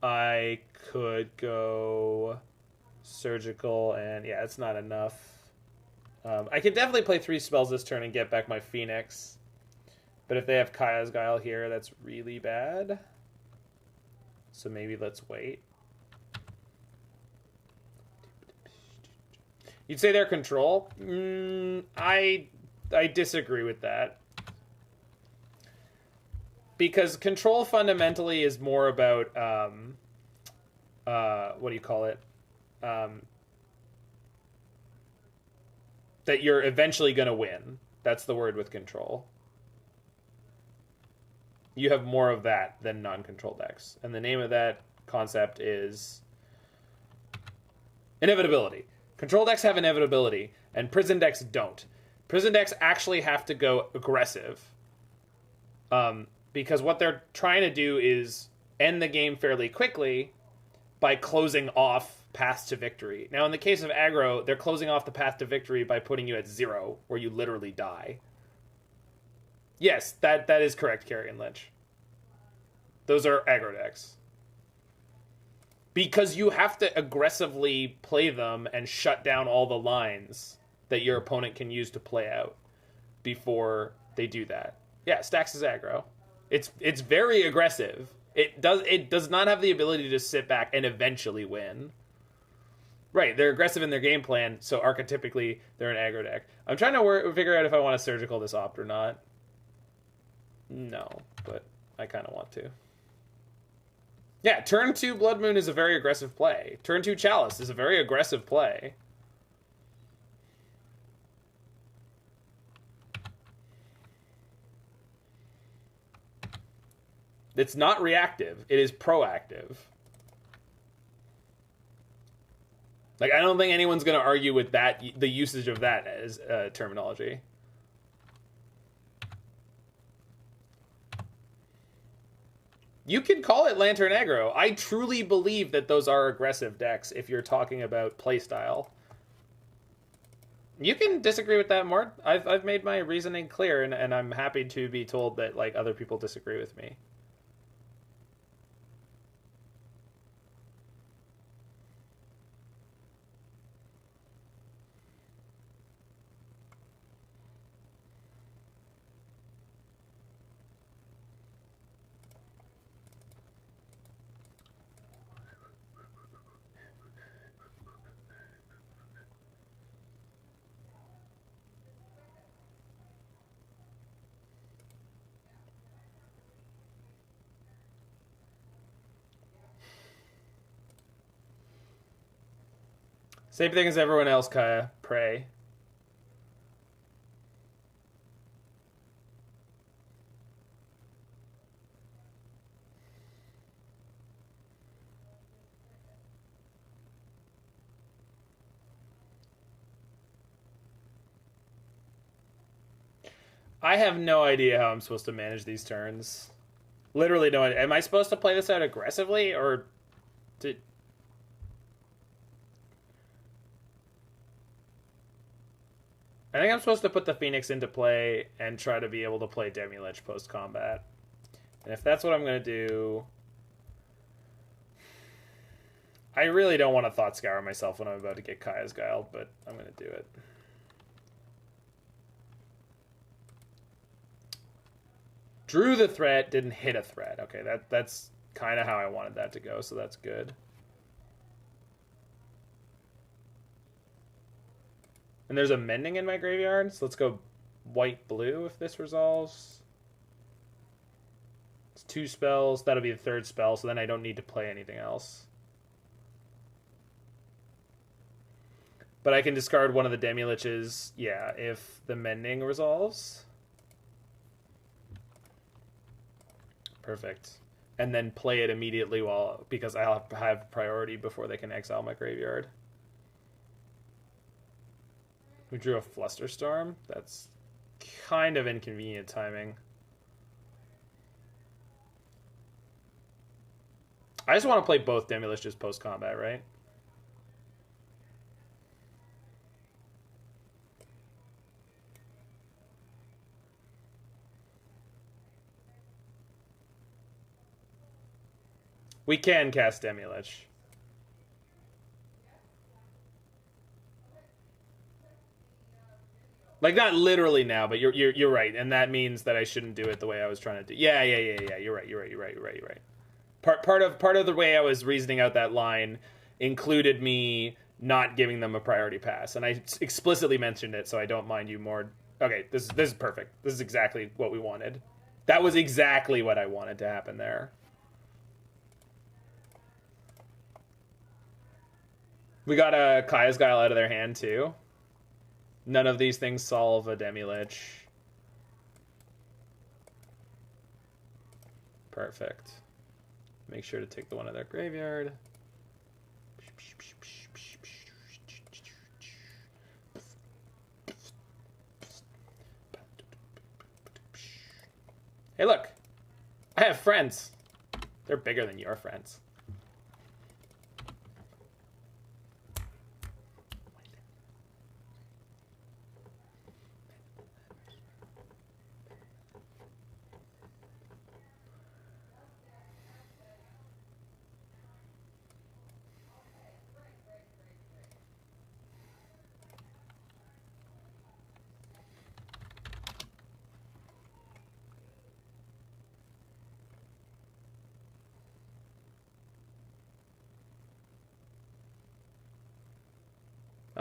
I could go Surgical, and yeah, it's not enough. I could definitely play 3 spells this turn and get back my Phoenix. But if they have Kaya's Guile here, that's really bad. So maybe let's wait. You'd say they're control? I disagree with that. Because control fundamentally is more about, what do you call it? That you're eventually going to win. That's the word with control. You have more of that than non-control decks. And the name of that concept is inevitability. Control decks have inevitability, and prison decks don't. Prison decks actually have to go aggressive. Because what they're trying to do is end the game fairly quickly by closing off paths to victory. Now, in the case of aggro, they're closing off the path to victory by putting you at 0, where you literally die. Yes, that is correct, Carrion Lynch. Those are aggro decks. Because you have to aggressively play them and shut down all the lines that your opponent can use to play out before they do that. Yeah, Stax is aggro. It's very aggressive. It does not have the ability to sit back and eventually win. Right, they're aggressive in their game plan, so archetypically they're an aggro deck. I'm trying to figure out if I want to surgical this opt or not. No, but I kind of want to. Yeah, turn 2 Blood Moon is a very aggressive play. Turn 2 Chalice is a very aggressive play. It's not reactive. It is proactive. Like, I don't think anyone's going to argue with that, the usage of that as terminology. You can call it Lantern Aggro. I truly believe that those are aggressive decks if you're talking about playstyle. You can disagree with that, Mort. I've made my reasoning clear, and I'm happy to be told that like other people disagree with me. Same thing as everyone else, Kaya. Pray. I have no idea how I'm supposed to manage these turns. Literally no idea. Am I supposed to play this out aggressively, or... I think I'm supposed to put the Phoenix into play and try to be able to play Demilich post-combat. And if that's what I'm going to do... I really don't want to Thought Scour myself when I'm about to get Kaya's Guile, but I'm going to do it. Drew the threat, didn't hit a threat. Okay, that's kind of how I wanted that to go, so that's good. And there's a Mending in my graveyard, so let's go white-blue if this resolves. It's 2 spells. That'll be the 3rd spell, so then I don't need to play anything else. But I can discard one of the Demiliches, yeah, if the Mending resolves. Perfect. And then play it immediately because I'll have priority before they can exile my graveyard. We drew a Flusterstorm. That's kind of inconvenient timing. I just want to play both Demiliches post-combat, right? We can cast Demilich. Like, not literally now, but you're right, and that means that I shouldn't do it the way I was trying to do. Yeah. You're right. Part of the way I was reasoning out that line included me not giving them a priority pass, and I explicitly mentioned it, so I don't mind you more. Okay, this is perfect. This is exactly what we wanted. That was exactly what I wanted to happen there. We got a Kaya's Guile out of their hand, too. None of these things solve a Demilich. Perfect. Make sure to take the one in their graveyard. Hey, look. I have friends. They're bigger than your friends.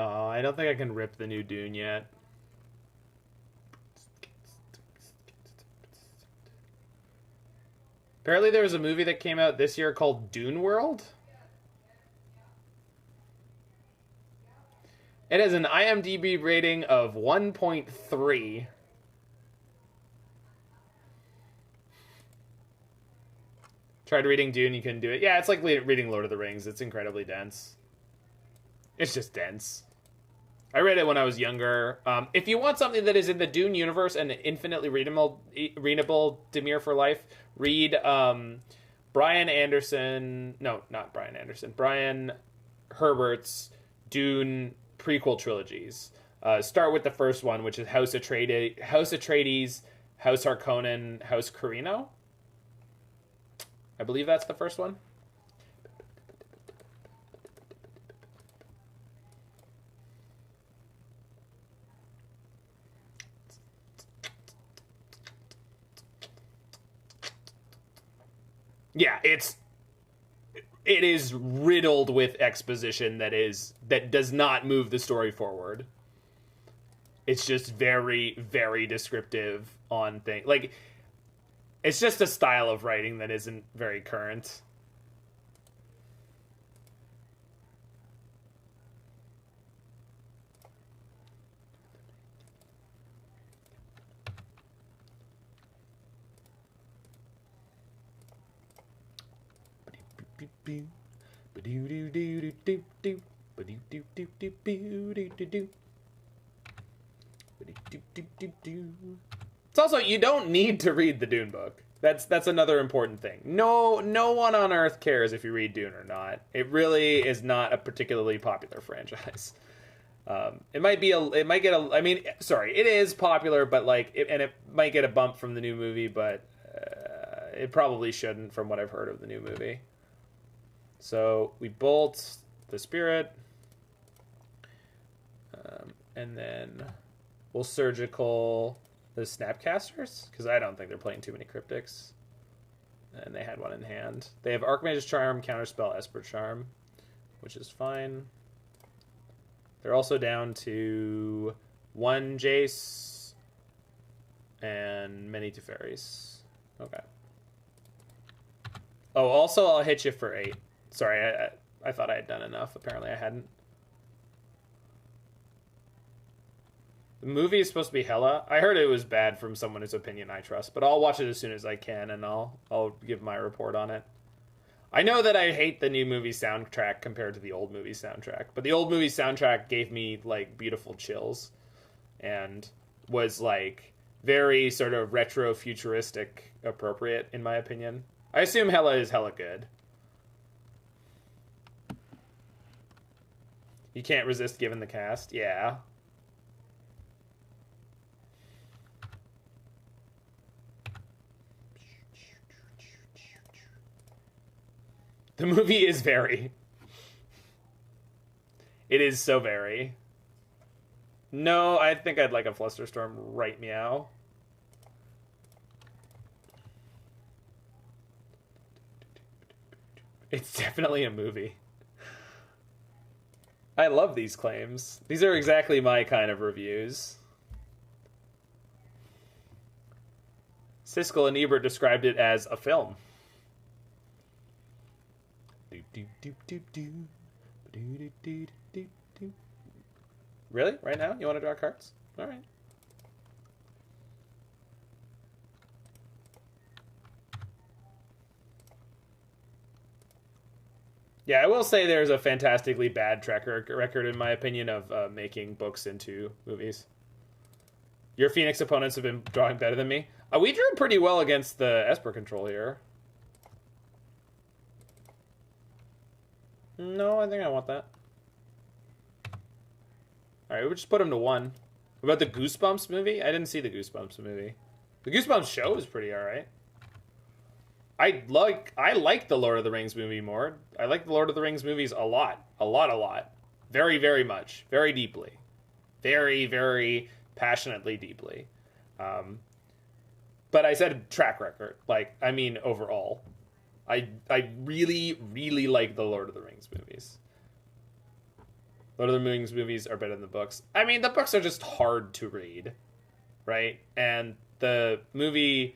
Oh, I don't think I can rip the new Dune yet. Apparently there was a movie that came out this year called Dune World. It has an IMDb rating of 1.3. Tried reading Dune, you couldn't do it. Yeah, it's like reading Lord of the Rings. It's incredibly dense. It's just dense. I read it when I was younger. If you want something that is in the Dune universe and infinitely readable Demir for life, read Brian Anderson. No, not Brian Anderson. Brian Herbert's Dune prequel trilogies. Start with the first one, which is House Atreides, House Harkonnen, House Carino. I believe that's the first one. Yeah, it is riddled with exposition that does not move the story forward. It's just very, very descriptive on things. Like, it's just a style of writing that isn't very current. It's also, you don't need to read the Dune book. That's another important thing. No one on Earth cares if you read Dune or not. It really is not a particularly popular franchise. It might get a. I mean, sorry, it is popular, but like, it might get a bump from the new movie, but it probably shouldn't, from what I've heard of the new movie. So we bolt the spirit, and then we'll surgical the Snapcasters, because I don't think they're playing too many cryptics. And they had one in hand. They have Archmage's Charm, Counterspell, Esper Charm, which is fine. They're also down to 1 Jace and many Teferis. Okay. Oh, also I'll hit you for 8. Sorry, I thought I had done enough. Apparently I hadn't. The movie is supposed to be hella. I heard it was bad from someone whose opinion I trust, but I'll watch it as soon as I can, and I'll give my report on it. I know that I hate the new movie soundtrack compared to the old movie soundtrack, but the old movie soundtrack gave me like beautiful chills, and was like very sort of retro futuristic appropriate in my opinion. I assume hella is hella good. You can't resist given the cast, yeah. The movie is very. It is so very. No, I think I'd like a Flusterstorm right meow. It's definitely a movie. I love these claims. These are exactly my kind of reviews. Siskel and Ebert described it as a film. Really? Right now? You want to draw cards? All right. Yeah, I will say there's a fantastically bad track record, in my opinion, of making books into movies. Your Phoenix opponents have been drawing better than me. We drew pretty well against the Esper control here. No, I think I want that. Alright, we'll just put him to 1. What about the Goosebumps movie? I didn't see the Goosebumps movie. The Goosebumps show is pretty alright. I like the Lord of the Rings movie more. I like the Lord of the Rings movies a lot. A lot. Very, very much. Very deeply. Very, very passionately deeply. But I said track record. Like, I mean overall. I really, really like the Lord of the Rings movies. Lord of the Rings movies are better than the books. I mean, the books are just hard to read, right? And the movie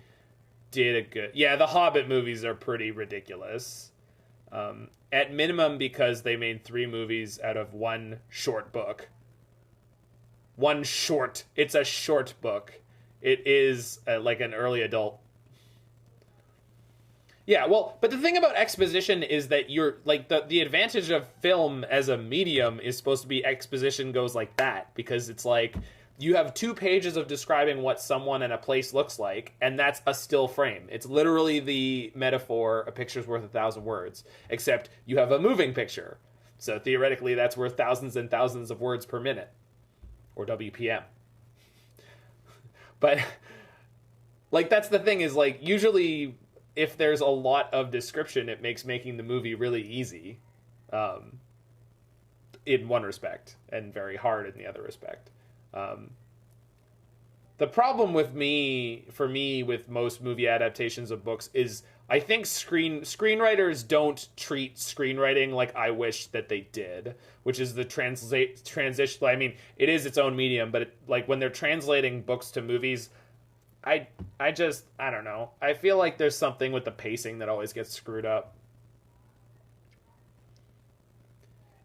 did a good... Yeah, the Hobbit movies are pretty ridiculous. At minimum, because they made 3 movies out of one short book. It's a short book. It is like an early adult. Yeah, well, but the thing about exposition is that you're like the advantage of film as a medium is supposed to be exposition goes like that, because it's like you have 2 pages of describing what someone and a place looks like, and that's a still frame. It's literally the metaphor, a picture's worth 1,000 words, except you have a moving picture. So theoretically, that's worth thousands and thousands of words per minute, or WPM. But like that's the thing is like usually if there's a lot of description, it makes making the movie really easy, in one respect, and very hard in the other respect. The problem with with most movie adaptations of books is I think screenwriters don't treat screenwriting like I wish that they did, which is the transition. I mean, it is its own medium, but like when they're translating books to movies, I don't know. I feel like there's something with the pacing that always gets screwed up.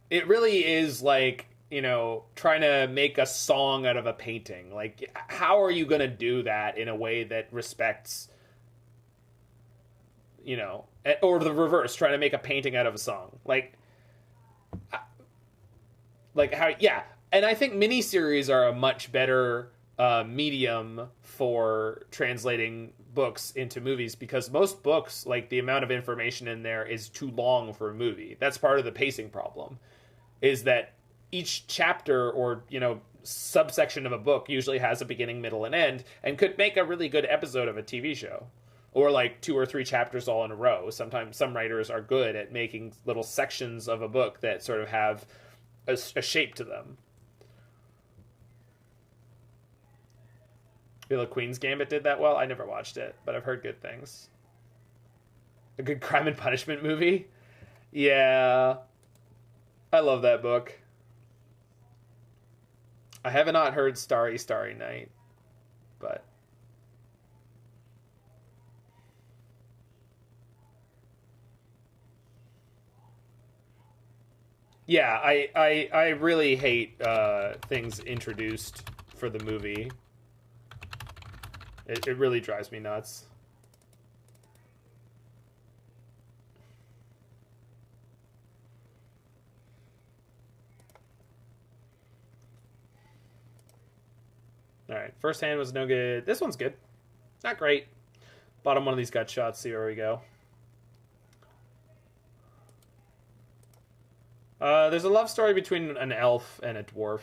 It really is like, you know, trying to make a song out of a painting. Like, how are you going to do that in a way that respects, you know, or the reverse, trying to make a painting out of a song? Like how, yeah. And I think miniseries are a much better medium for translating books into movies, because most books, like the amount of information in there is too long for a movie. That's part of the pacing problem, is that each chapter or, you know, subsection of a book usually has a beginning, middle, and end, and could make a really good episode of a TV show, or like 2 or 3 chapters all in a row. Sometimes some writers are good at making little sections of a book that sort of have a shape to them. Feel like Queen's Gambit did that well? I never watched it, but I've heard good things. A good Crime and Punishment movie? Yeah. I love that book. I have not heard Starry, Starry Night, but... Yeah, I really hate things introduced for the movie. It really drives me nuts. Alright, first hand was no good. This one's good. Not great. Bottom one of these gut shots, see where we go. There's a love story between an elf and a dwarf.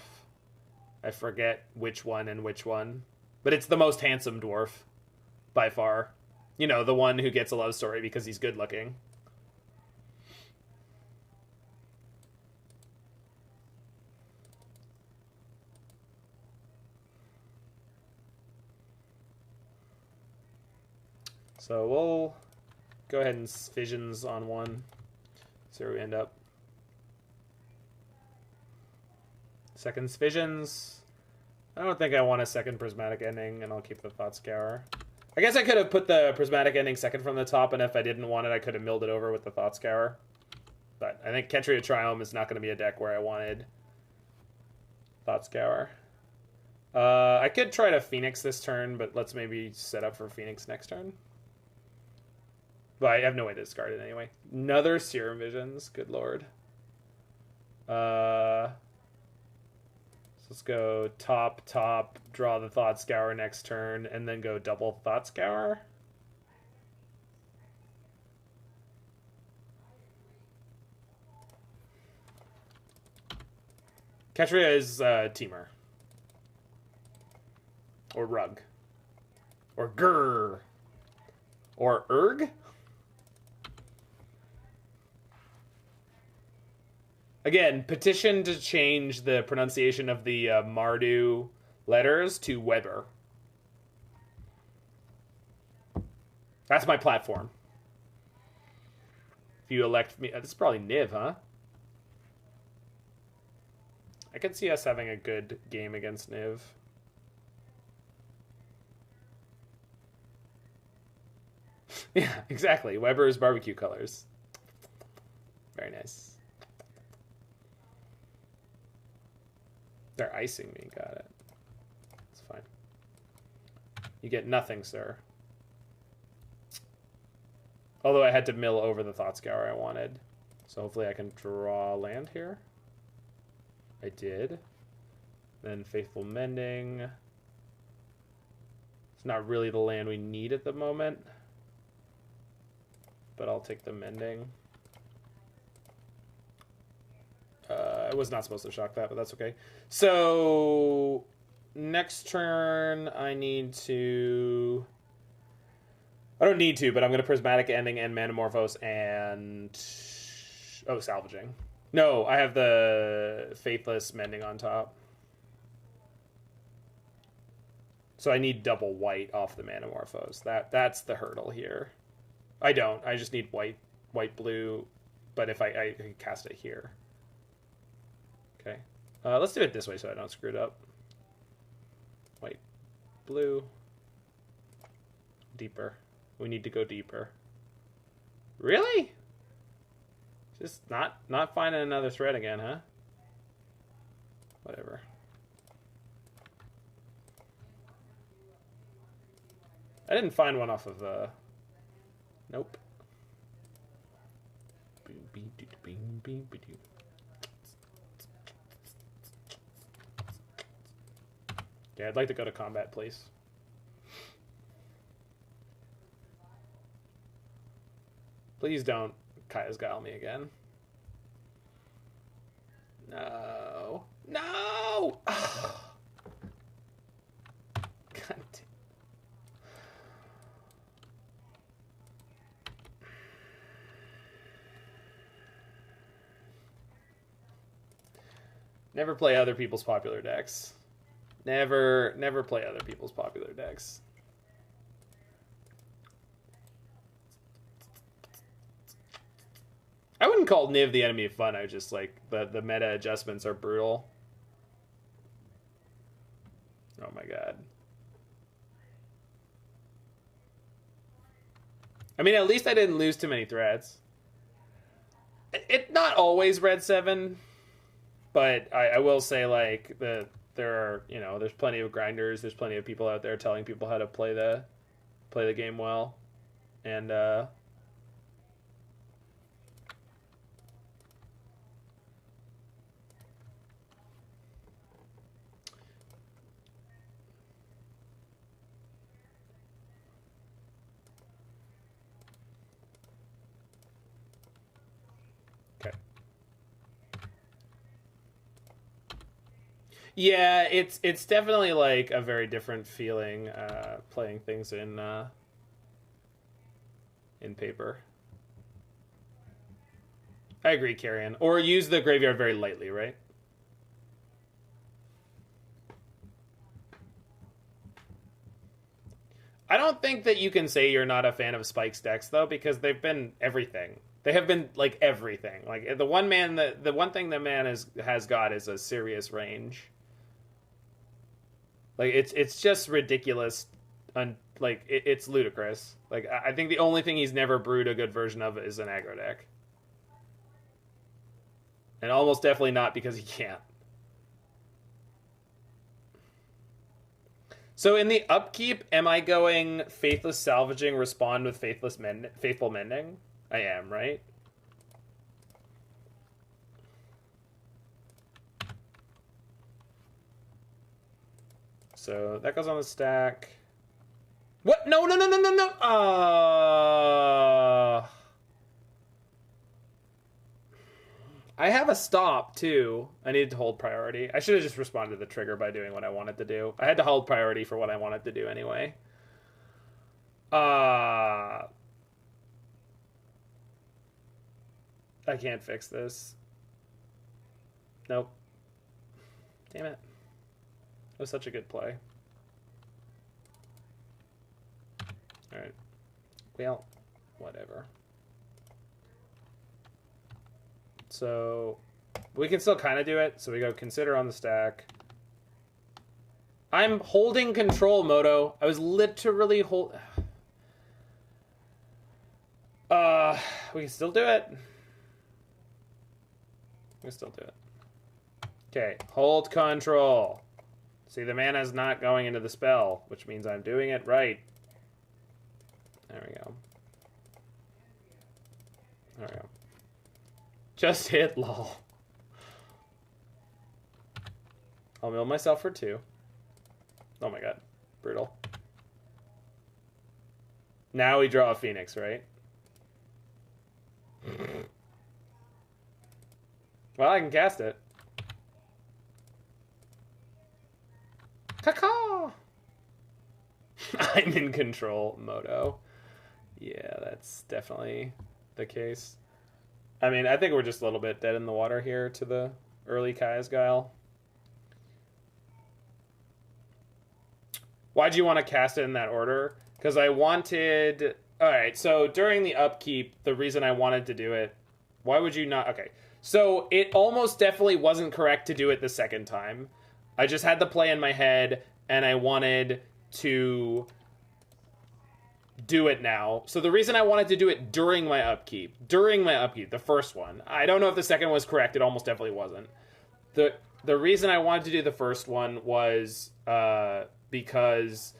I forget which one and which one. But it's the most handsome dwarf, by far. You know, the one who gets a love story because he's good looking. So we'll go ahead and Visions on one. See where we end up. Second Visions. I don't think I want a second Prismatic Ending, and I'll keep the Thought Scour. I guess I could have put the Prismatic Ending second from the top, and if I didn't want it, I could have milled it over with the Thought Scour. But I think Ketria Triumph is not going to be a deck where I wanted Thought Scour. I could try to Phoenix this turn, but let's maybe set up for Phoenix next turn. But I have no way to discard it anyway. Another Serum Visions, good lord. Let's go top, draw the Thought Scour next turn, and then go double Thought Scour. Ketria is Teamer. Or Rug. Or Grr. Or Erg? Again, petition to change the pronunciation of the Mardu letters to Weber. That's my platform. If you elect me... This is probably Niv, huh? I could see us having a good game against Niv. Yeah, exactly. Weber's barbecue colors. Very nice. They're icing me. Got it. It's fine. You get nothing, sir. Although I had to mill over the Thought Scour I wanted. So hopefully I can draw land here. I did. Then Faithful Mending. It's not really the land we need at the moment. But I'll take the Mending. I was not supposed to shock that, but that's okay. So next turn I need to... I don't need to, but I'm going to Prismatic Ending and Manamorphose and... Oh, Salvaging. No, I have the Faithless Mending on top. So I need double white off the Manamorphose. That's the hurdle here. I don't. I just need white, blue, but if I can cast it here. Okay. Let's do it this way so I don't screw it up. White, blue, deeper. We need to go deeper. Really? Just not finding another thread again, huh? Whatever. I didn't find one off of nope. Yeah, I'd like to go to combat, please. Please don't Kaya's Guile me again. No. No! Oh. God damn. Never play other people's popular decks. Never play other people's popular decks. I wouldn't call Niv the enemy of fun. I just like the meta adjustments are brutal. Oh my god. I mean, at least I didn't lose too many threads. It's not always red 7, but I will say like there are, you know, there's plenty of grinders. There's plenty of people out there telling people how to play the game well, and yeah, it's definitely like a very different feeling playing things in paper. I agree, Carrion. Or use the graveyard very lightly, right? I don't think that you can say you're not a fan of Spike's decks though, because they've been everything. They have been like everything. Like the one thing the man has got is a serious range. Like it's just ridiculous, like it's ludicrous. Like I think the only thing he's never brewed a good version of is an aggro deck, and almost definitely not because he can't. So in the upkeep, am I going Faithless Salvaging, respond with Faithful Mending? I am, right? So that goes on the stack. What? No. I have a stop, too. I needed to hold priority. I should have just responded to the trigger by doing what I wanted to do. I had to hold priority for what I wanted to do anyway. I can't fix this. Nope. Damn it. It was such a good play. Alright. Well, whatever. So, But we can still kind of do it. So we go consider on the stack. I'm holding control, Moto. I was literally we can still do it. We can still do it. Okay, hold control. See, the mana's not going into the spell, which means I'm doing it right. There we go. There we go. Just hit lol. I'll mill myself for 2. Oh my god. Brutal. Now we draw a Phoenix, right? Well, I can cast it. Caw! I'm in control, Moto. Yeah, that's definitely the case. I mean, I think we're just a little bit dead in the water here to the early Kaya's Guile. Why'd you want to cast it in that order? Because I wanted... Alright, so during the upkeep, the reason I wanted to do it... Why would you not... Okay, so it almost definitely wasn't correct to do it the second time. I just had the play in my head, and I wanted to do it now. So the reason I wanted to do it during my upkeep, the first one, I don't know if the second was correct, it almost definitely wasn't. The reason I wanted to do the first one was because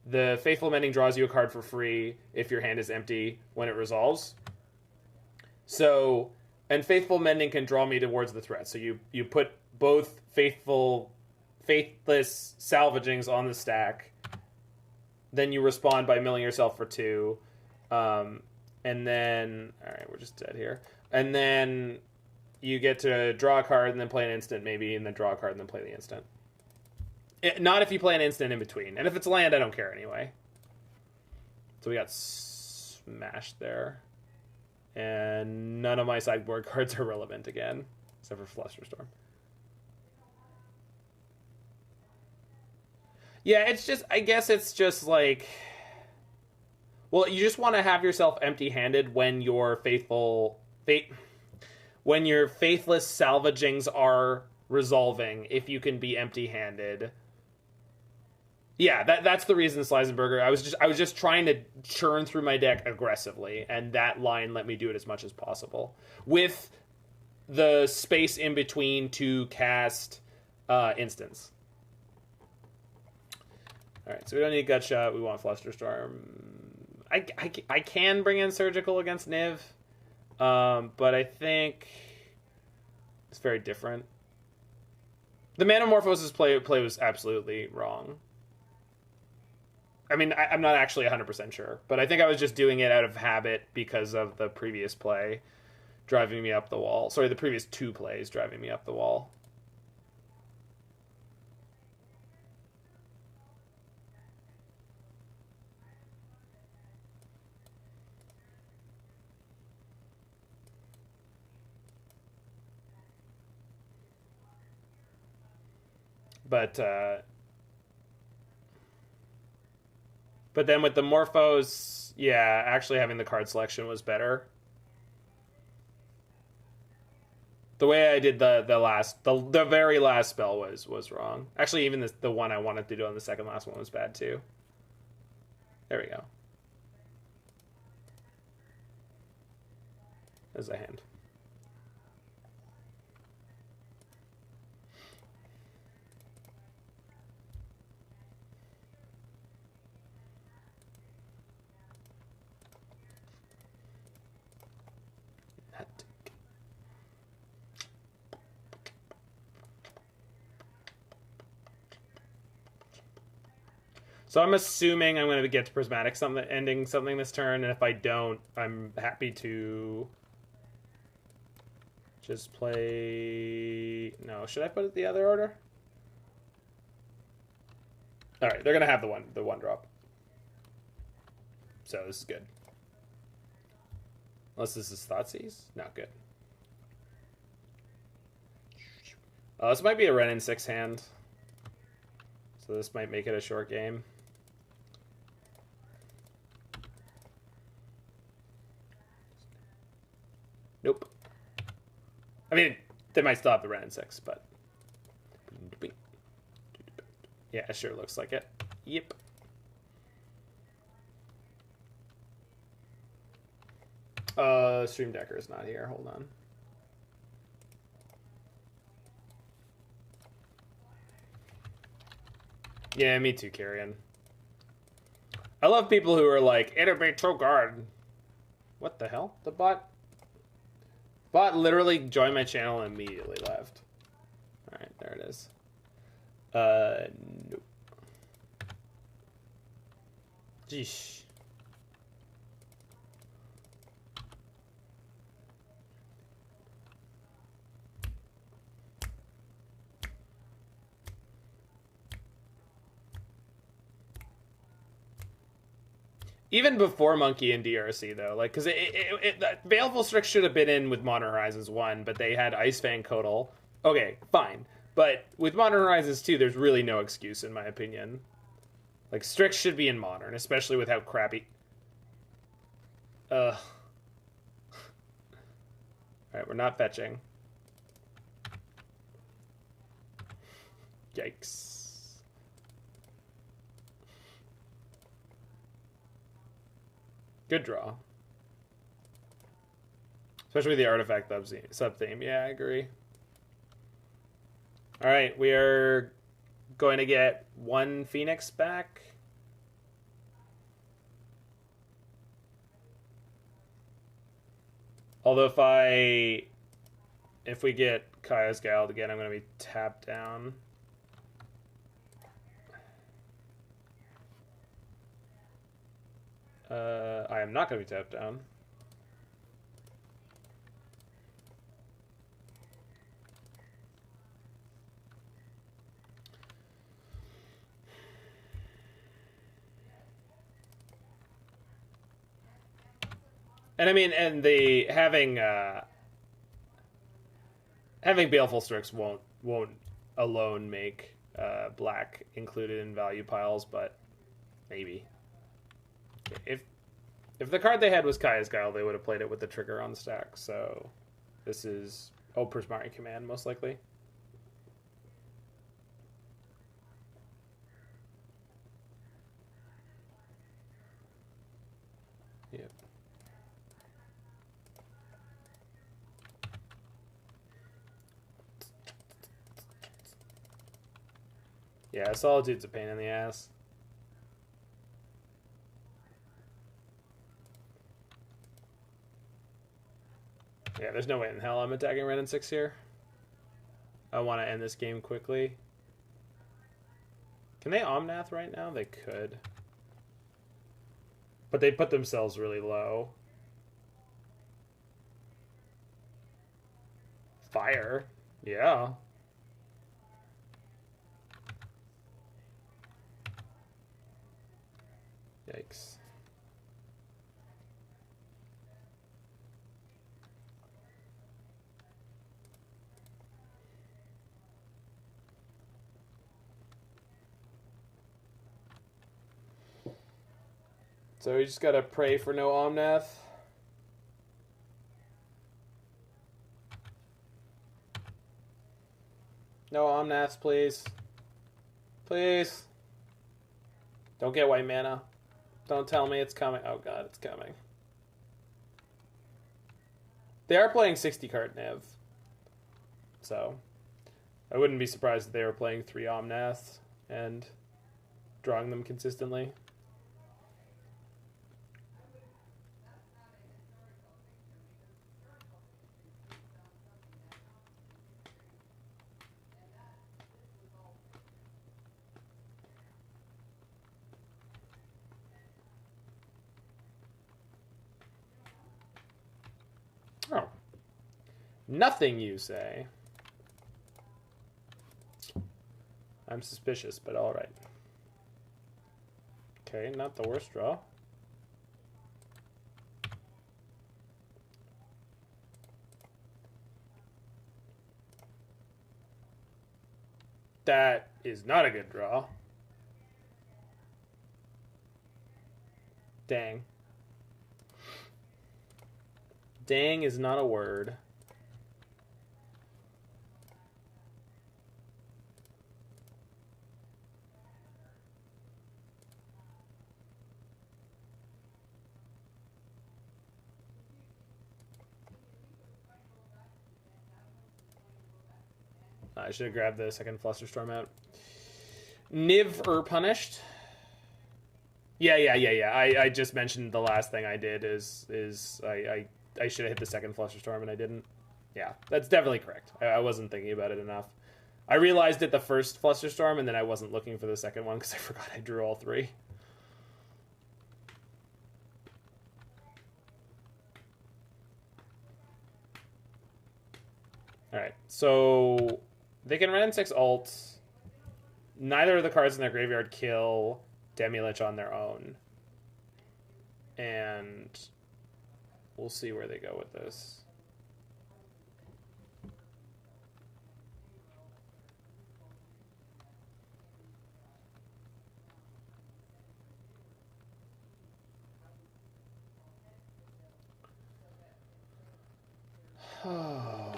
the Faithful Mending draws you a card for free if your hand is empty when it resolves. So, and Faithful Mending can draw me towards the threat. So you put both Faithless Salvagings on the stack. Then you respond by milling yourself for 2. And then... Alright, we're just dead here. And then you get to draw a card and then play an instant maybe, and then draw a card and then play the instant. Not if you play an instant in between. And if it's land, I don't care anyway. So we got smashed there. And none of my sideboard cards are relevant again. Except for Flusterstorm. Yeah, it's just... I guess it's just like... Well, you just want to have yourself empty-handed when your when your Faithless Salvagings are resolving, if you can be empty-handed. Yeah, that's the reason, Slisenberger. I was just trying to churn through my deck aggressively, and that line let me do it as much as possible. With the space in between to cast instants. Alright, so we don't need Gut Shot, we want Flusterstorm. I can bring in Surgical against Niv, but I think it's very different. The Manamorphose's play was absolutely wrong. I mean, I'm not actually 100% sure, but I think I was just doing it out of habit because of the previous play driving me up the wall. Sorry, the previous 2 plays driving me up the wall. But then with the Morphos, yeah, actually having the card selection was better. The way I did the very last spell was wrong. Actually, even the one I wanted to do on the second last one was bad too. There we go. There's a hand. So I'm assuming I'm going to get to Prismatic Ending something this turn, and if I don't, I'm happy to just play... No, should I put it the other order? Alright, they're going to have the one drop. So this is good. Unless this is Thoughtseize? No, good. This might be a Ren in 6 hand. So this might make it a short game. Nope. I mean, They might still have the red and 6, but yeah, it sure looks like it. Yep. Stream Decker is not here. Hold on. Yeah, me too, Carrion. I love people who are like, it'll be too good. What the hell? The bot literally joined my channel and immediately left. Alright, there it is. Nope. Jeesh. Even before Monkey and DRC, though, like, because Baleful Strix should have been in with Modern Horizons 1, but they had Ice Fang Kodal. Okay, fine. But with Modern Horizons 2, there's really no excuse, in my opinion. Like, Strix should be in Modern, especially with how crappy... Alright, we're not fetching. Yikes. Good draw. Especially with the artifact sub-theme. Yeah, I agree. Alright, we are going to get 1 Phoenix back. Although if we get Kaya's Gald again, I'm going to be tapped down. I am not going to be tapped down. And I mean, and the having Baleful Strix won't alone make black included in value piles, but maybe. If the card they had was Kaya's Guile, they would have played it with the trigger on the stack. So this is Prismatic Command most likely. Yep. Yeah, Solitude's a pain in the ass. Yeah, there's no way in hell I'm attacking red and 6 here. I want to end this game quickly. Can they Omnath right now? They could. But they put themselves really low. Fire. Yeah. Yikes. So we just gotta pray for no Omnath. No Omnaths, please. Please. Don't get white mana. Don't tell me it's coming. Oh god, it's coming. They are playing 60 card Niv. So I wouldn't be surprised if they were playing 3 Omnaths and drawing them consistently. Oh. Nothing, you say? I'm suspicious, but alright. Okay, not the worst draw. That is not a good draw. Dang. Dang is not a word. I should have grabbed the second Flusterstorm out. Niv or punished? Yeah. I just mentioned the last thing I did is I should have hit the second Flusterstorm and I didn't. Yeah, that's definitely correct. I wasn't thinking about it enough. I realized it the first Flusterstorm and then I wasn't looking for the second one because I forgot I drew all three. Alright, so they can run 6 ults. Neither of the cards in their graveyard kill Demilich on their own. And we'll see where they go with this. Oh,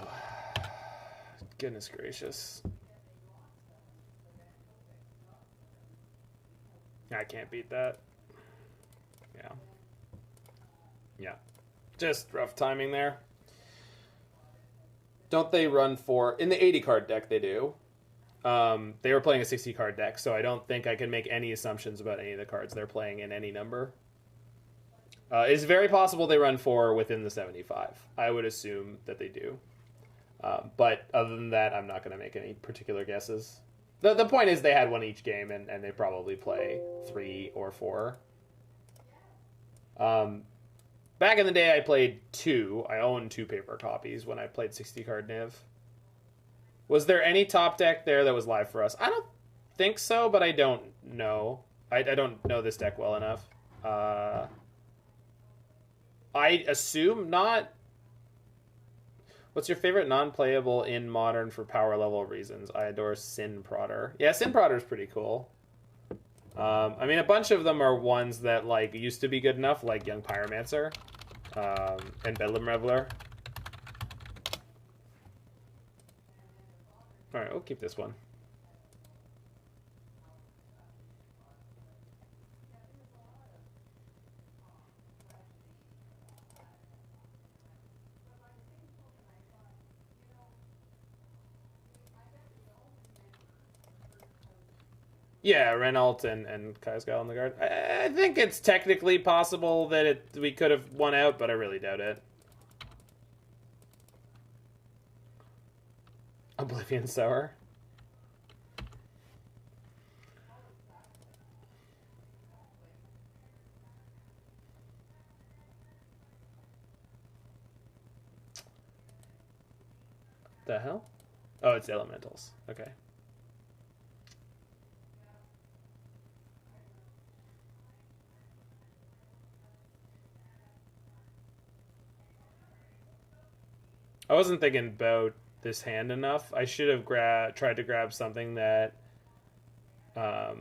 goodness gracious. I can't beat that. Yeah. Yeah. Just rough timing there. Don't they run 4? In the 80 card deck, they do. They were playing a 60 card deck, so I don't think I can make any assumptions about any of the cards they're playing in any number. It's very possible they run 4 within the 75. I would assume that they do. But other than that, I'm not going to make any particular guesses. The point is they had one each game, and they probably play 3 or 4. Back in the day, I played 2. I owned 2 paper copies when I played 60-card Niv. Was there any top deck there that was live for us? I don't think so, but I don't know. I don't know this deck well enough. I assume not. What's your favorite non-playable in Modern for power level reasons? I adore Sin Prodder. Yeah, Sin Prodder is pretty cool. I mean, a bunch of them are ones that like used to be good enough, like Young Pyromancer and Bedlam Reveler. All right, we'll keep this one. Yeah, Renault and Kai'Skyle on the guard. I think it's technically possible that we could have won out, but I really doubt it. Oblivion Sour. The hell? Oh, it's Elementals. Okay. I wasn't thinking about this hand enough. I should have tried to grab something that I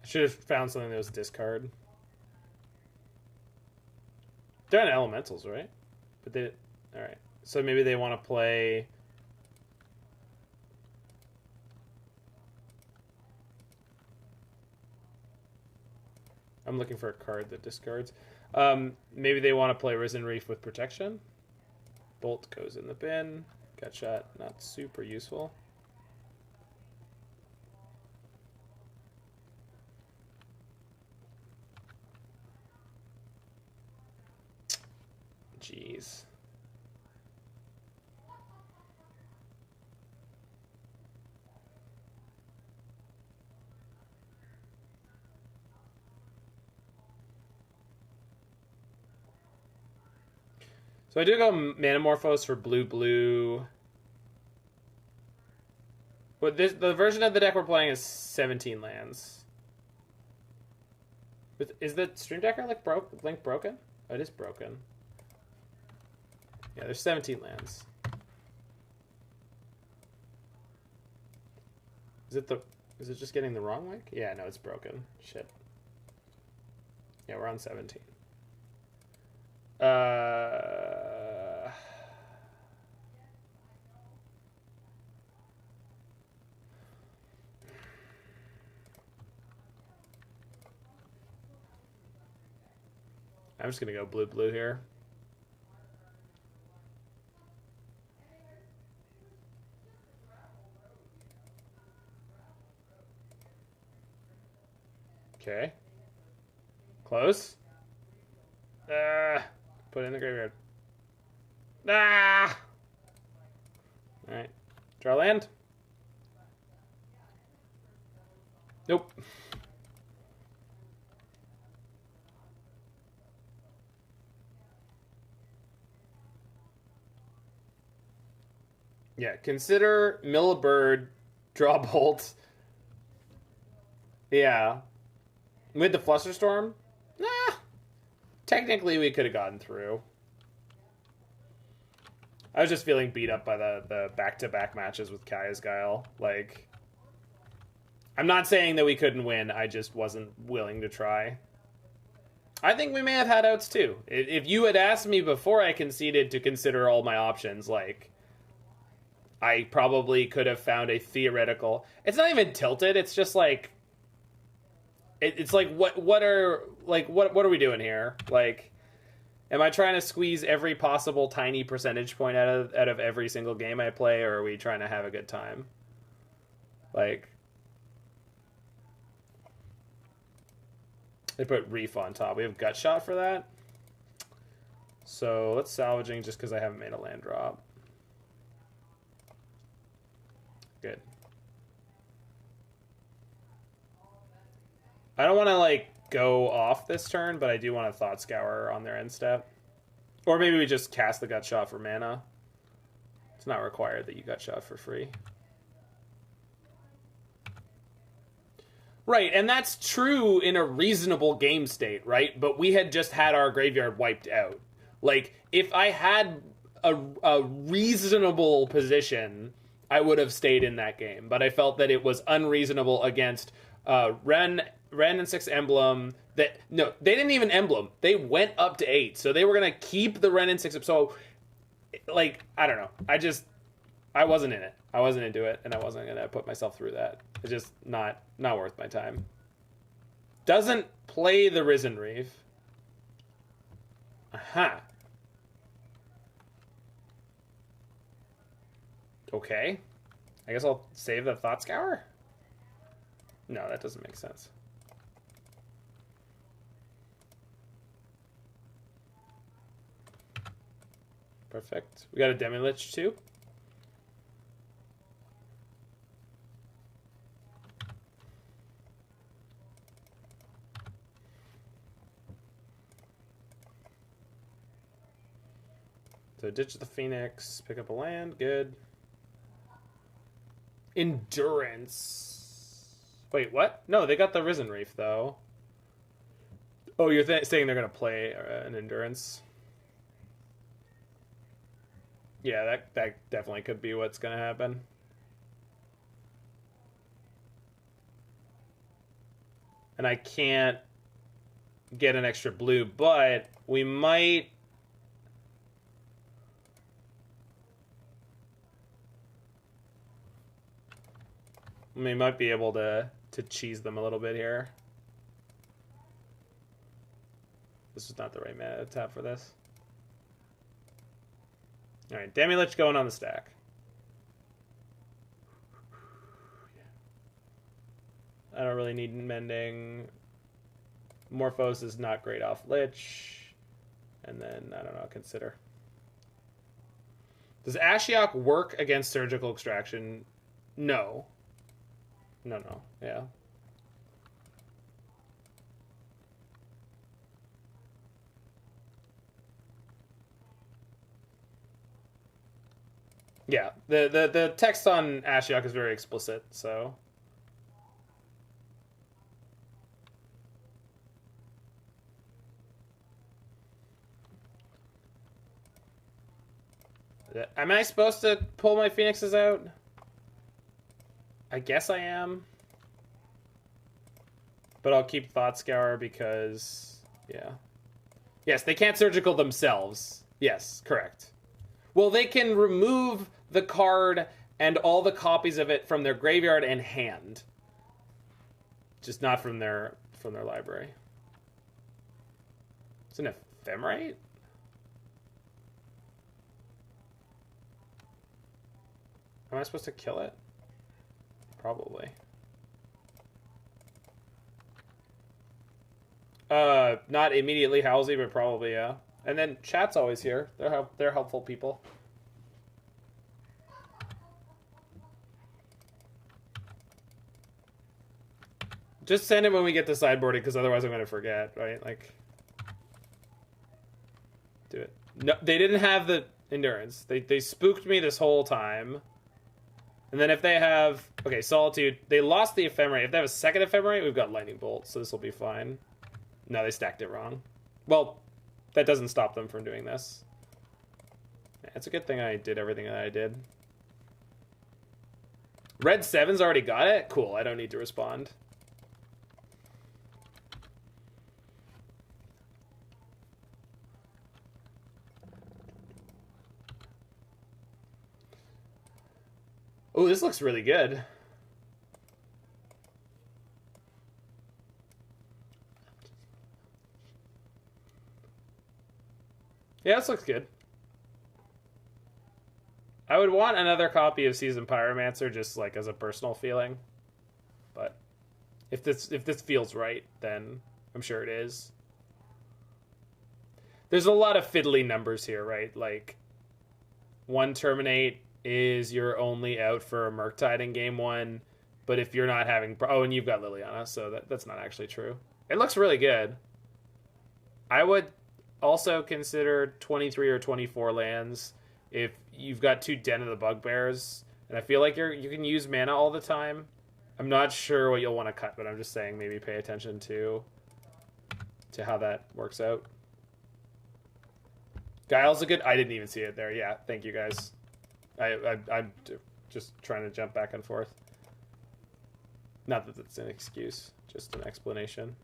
should have found something that was discard. They're on elementals, right? But they... Alright. So maybe they want to play... I'm looking for a card that discards. Maybe they want to play Risen Reef with protection. Bolt goes in the bin. Gut shot, not super useful. Jeez. So I do go Manamorphose for blue. But the version of the deck we're playing is 17 lands. But is the Stream Decker link broken? Oh, it is broken. Yeah, there's 17 lands. Is it just getting the wrong link? Yeah, no, it's broken. Shit. Yeah, we're on 17. I'm just going to go blue here. Okay. Close. Put it in the graveyard. Ah! Alright. Draw land. Nope. Yeah, consider mill a bird, draw bolt. Yeah. With the Flusterstorm? Nah. Technically, we could have gotten through. I was just feeling beat up by the back-to-back matches with Kaya's Guile. Like, I'm not saying that we couldn't win. I just wasn't willing to try. I think we may have had outs, too. If you had asked me before I conceded to consider all my options, like, I probably could have found a theoretical... It's not even tilted. It's just, like... It's like, what are we doing here? Like... Am I trying to squeeze every possible tiny percentage point out of every single game I play, or are we trying to have a good time? Like, they put Reef on top. We have Gut Shot for that. So let's Salvaging just because I haven't made a land drop. Good. I don't want to, like, go off this turn, but I do want a Thought Scour on their end step. Or maybe we just cast the Gut Shot for mana. It's not required that you Gut Shot for free. Right, and that's true in a reasonable game state, right? But we had just had our graveyard wiped out. Like, if I had a reasonable position, I would have stayed in that game. But I felt that it was unreasonable against Ren and 6 Emblem. No, they didn't even Emblem. They went up to 8. So they were going to keep the Ren and 6. So, like, I don't know. I wasn't in it. I wasn't into it, and I wasn't going to put myself through that. It's just not worth my time. Doesn't play the Risen Reef. Aha. Okay. I guess I'll save the Thought Scour? No, that doesn't make sense. Perfect. We got a Demilich too. So ditch the Phoenix, pick up a land, good. Endurance. Wait, what? No, they got the Risen Reef though. Oh, you're saying they're gonna play an Endurance? Yeah, that definitely could be what's gonna happen. And I can't get an extra blue, but we might... We might be able to cheese them a little bit here. This is not the right mana tap for this. Alright, Demilich going on the stack. I don't really need Mending. Morphose is not great off Lich. And then, I don't know, consider. Does Ashiok work against Surgical Extraction? No. No, yeah. Yeah, the text on Ashiok is very explicit, so... Am I supposed to pull my Phoenixes out? I guess I am. But I'll keep Thought Scour because... Yeah. Yes, they can't Surgical themselves. Yes, correct. Well, they can remove the card and all the copies of it from their graveyard and hand. Just not from their library. It's an Ephemerate? Am I supposed to kill it? Probably. Not immediately Halsey, but probably, yeah. And then chat's always here. They're helpful people. Just send it when we get to sideboarding, because otherwise I'm going to forget, right? Like, do it. No, they didn't have the endurance. They spooked me this whole time. And then if they have... Okay, Solitude. They lost the Ephemerate. If they have a second Ephemerate, we've got Lightning Bolt, so this will be fine. No, they stacked it wrong. Well, that doesn't stop them from doing this. Yeah, it's a good thing I did everything that I did. Red 7's already got it? Cool, I don't need to respond. Oh, this looks really good. Yeah, this looks good. I would want another copy of Seasoned Pyromancer just like as a personal feeling. But if this feels right, then I'm sure it is. There's a lot of fiddly numbers here, right? Like 1 Terminate is you're only out for a Murktide in game 1, but if you're not having... Oh, and you've got Liliana, so that's not actually true. It looks really good. I would also consider 23 or 24 lands if you've got 2 Den of the Bugbears, and I feel like you can use mana all the time. I'm not sure what you'll want to cut, but I'm just saying maybe pay attention to how that works out. Guile's a good... I didn't even see it there. Yeah, thank you guys. I'm just trying to jump back and forth. Not that it's an excuse, just an explanation.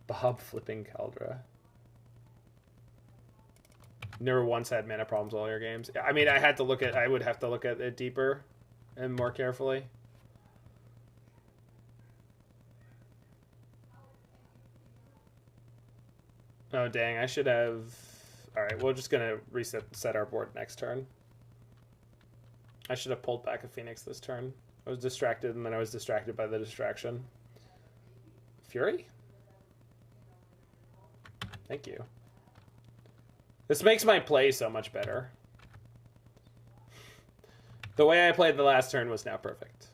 Bob flipping Caldra. Never once had mana problems all your games. I mean, I would have to look at it deeper and more carefully. Oh, dang, I should have... Alright, we're just gonna set our board next turn. I should have pulled back a Phoenix this turn. I was distracted, and then I was distracted by the distraction. Fury? Thank you. This makes my play so much better. The way I played the last turn was now perfect.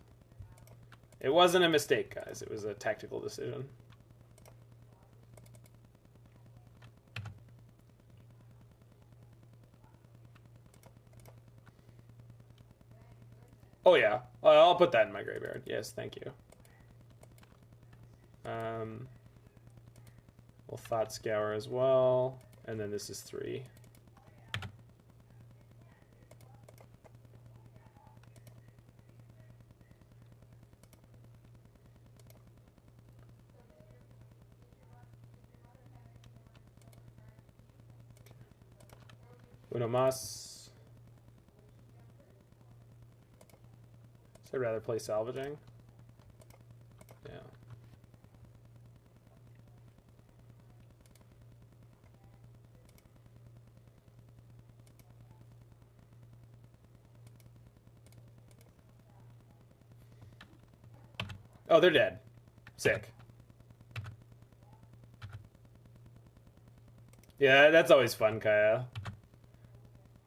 It wasn't a mistake, guys. It was a tactical decision. Oh, yeah. I'll put that in my graveyard. Yes, thank you. We'll Thought Scour as well. And then this is 3. Uno mas. I'd rather play Salvaging. Yeah. Oh, they're dead. Sick. Yeah, that's always fun, Kaya.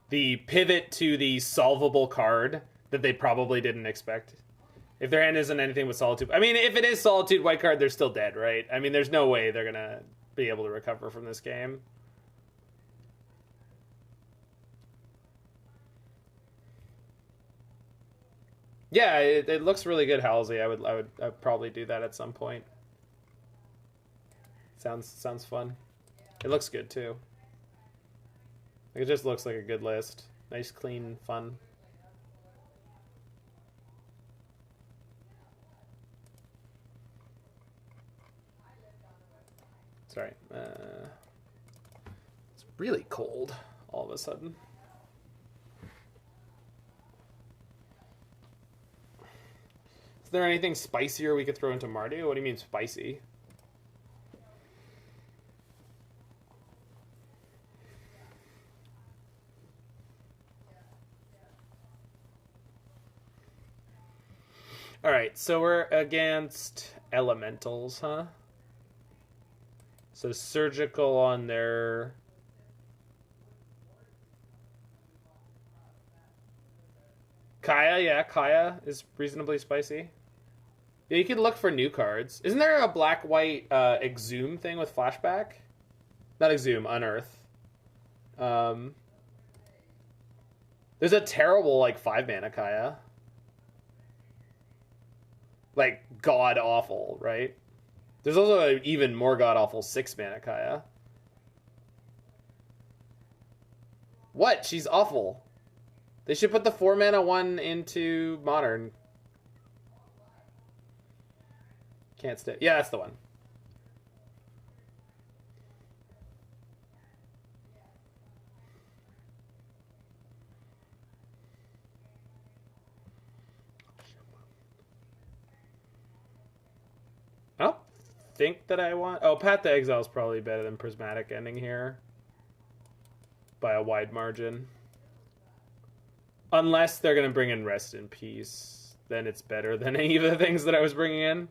The pivot to the solvable card that they probably didn't expect. If their hand isn't anything with Solitude... I mean, if it is Solitude white card, they're still dead, right? I mean, there's no way they're going to be able to recover from this game. Yeah, it looks really good, Halsey. I'd probably do that at some point. Sounds fun. It looks good, too. It just looks like a good list. Nice, clean, fun. Sorry. It's really cold all of a sudden. there anything spicier we could throw into Mardu? What do you mean spicy? Alright, so we're against elementals, huh? So surgical on their... Kaya, yeah, Kaya is reasonably spicy. Yeah, you could look for new cards. Isn't there a black-white Exhume thing with flashback? Not Exhume, Unearth. There's a terrible, like, 5-mana Kaya. Like, god-awful, right? There's also an even more god-awful 6-mana Kaya. What? She's awful. They should put the 4-mana one into Modern. Can't stay. Yeah, that's the one. I don't think that I want... Oh, Path to Exile is probably better than Prismatic Ending here. By a wide margin. Unless they're going to bring in Rest in Peace. Then it's better than any of the things that I was bringing in.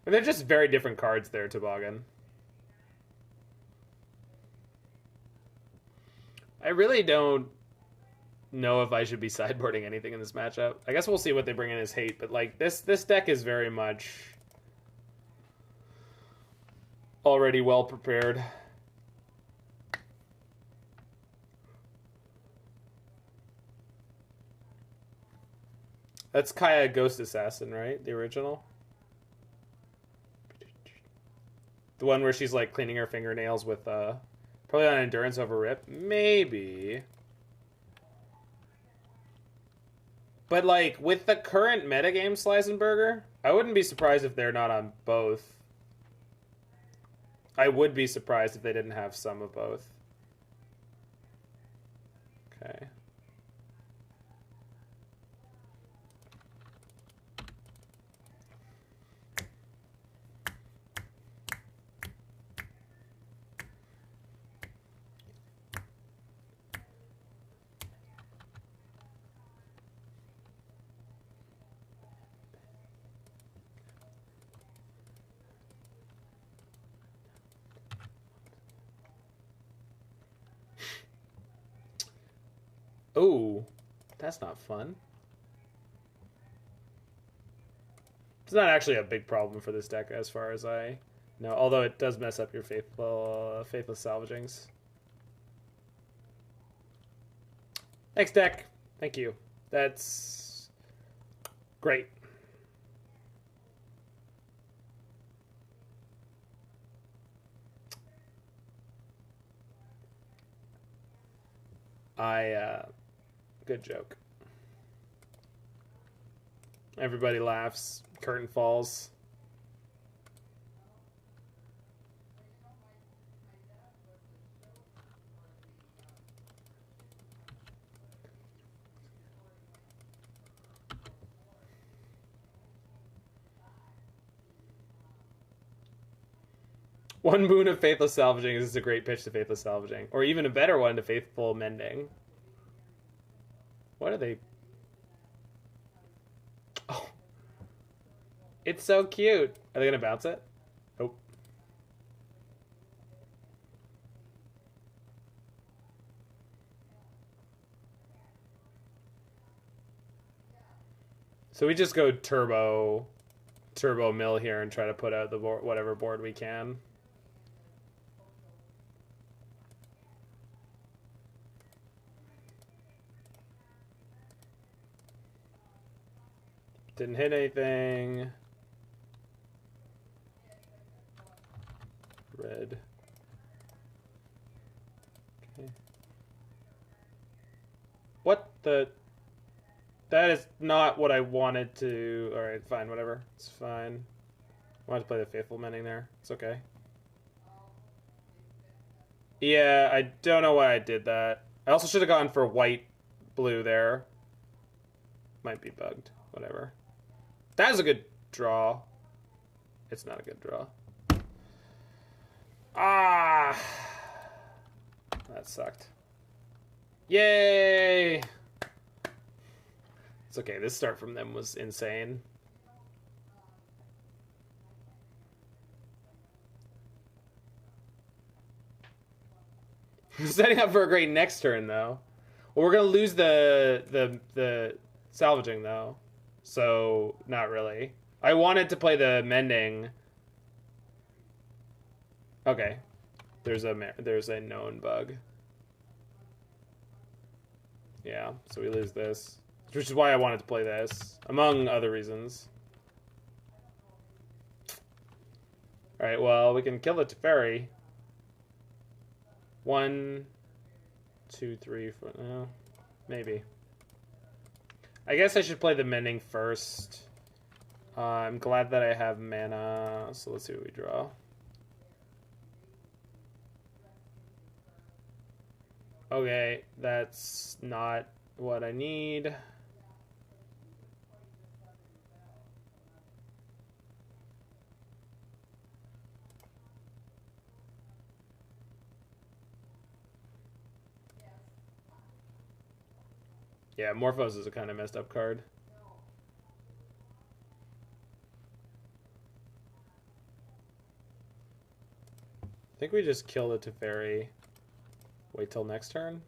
And they're just very different cards there, Toboggan. I really don't know if I should be sideboarding anything in this matchup. I guess we'll see what they bring in as hate, but like this deck is very much already well prepared. That's Kaya Ghost Assassin, right? The original? The one where she's like cleaning her fingernails with probably on Endurance over Rip. Maybe. But, like, with the current metagame Slice and Burger, I wouldn't be surprised if they're not on both. I would be surprised if they didn't have some of both. Okay. Oh, that's not fun. It's not actually a big problem for this deck as far as I know, although it does mess up your Faithless Salvagings. Next deck. Thank you. That's great. Good joke. Everybody laughs. Curtain falls. One boon of Faithless Salvaging is a great pitch to Faithless Salvaging. Or even a better one to Faithful Mending. What are they? Oh. It's so cute. Are they going to bounce it? Nope. So we just go turbo mill here and try to put out the board, whatever board we can. Didn't hit anything. Red. Okay. What the... That is not what I wanted to... Alright, fine, whatever. It's fine. I wanted to play the Faithful Mending there. It's okay. Yeah, I don't know why I did that. I also should have gone for white-blue there. Might be bugged. Whatever. That was a good draw. It's not a good draw. Ah! That sucked. Yay! It's okay. This start from them was insane. Setting up for a great next turn, though. Well, we're gonna lose the salvaging, though. So, not really. I wanted to play the mending. Okay. There's a known bug. Yeah, so we lose this. Which is why I wanted to play this, among other reasons. Alright, well, we can kill the Teferi. 1, 2, 3, 4. No, maybe. I guess I should play the mending first. I'm glad that I have mana, so let's see what we draw. Okay, that's not what I need. Yeah, Morphose is a kind of messed up card. I think we just kill the Teferi. Wait till next turn.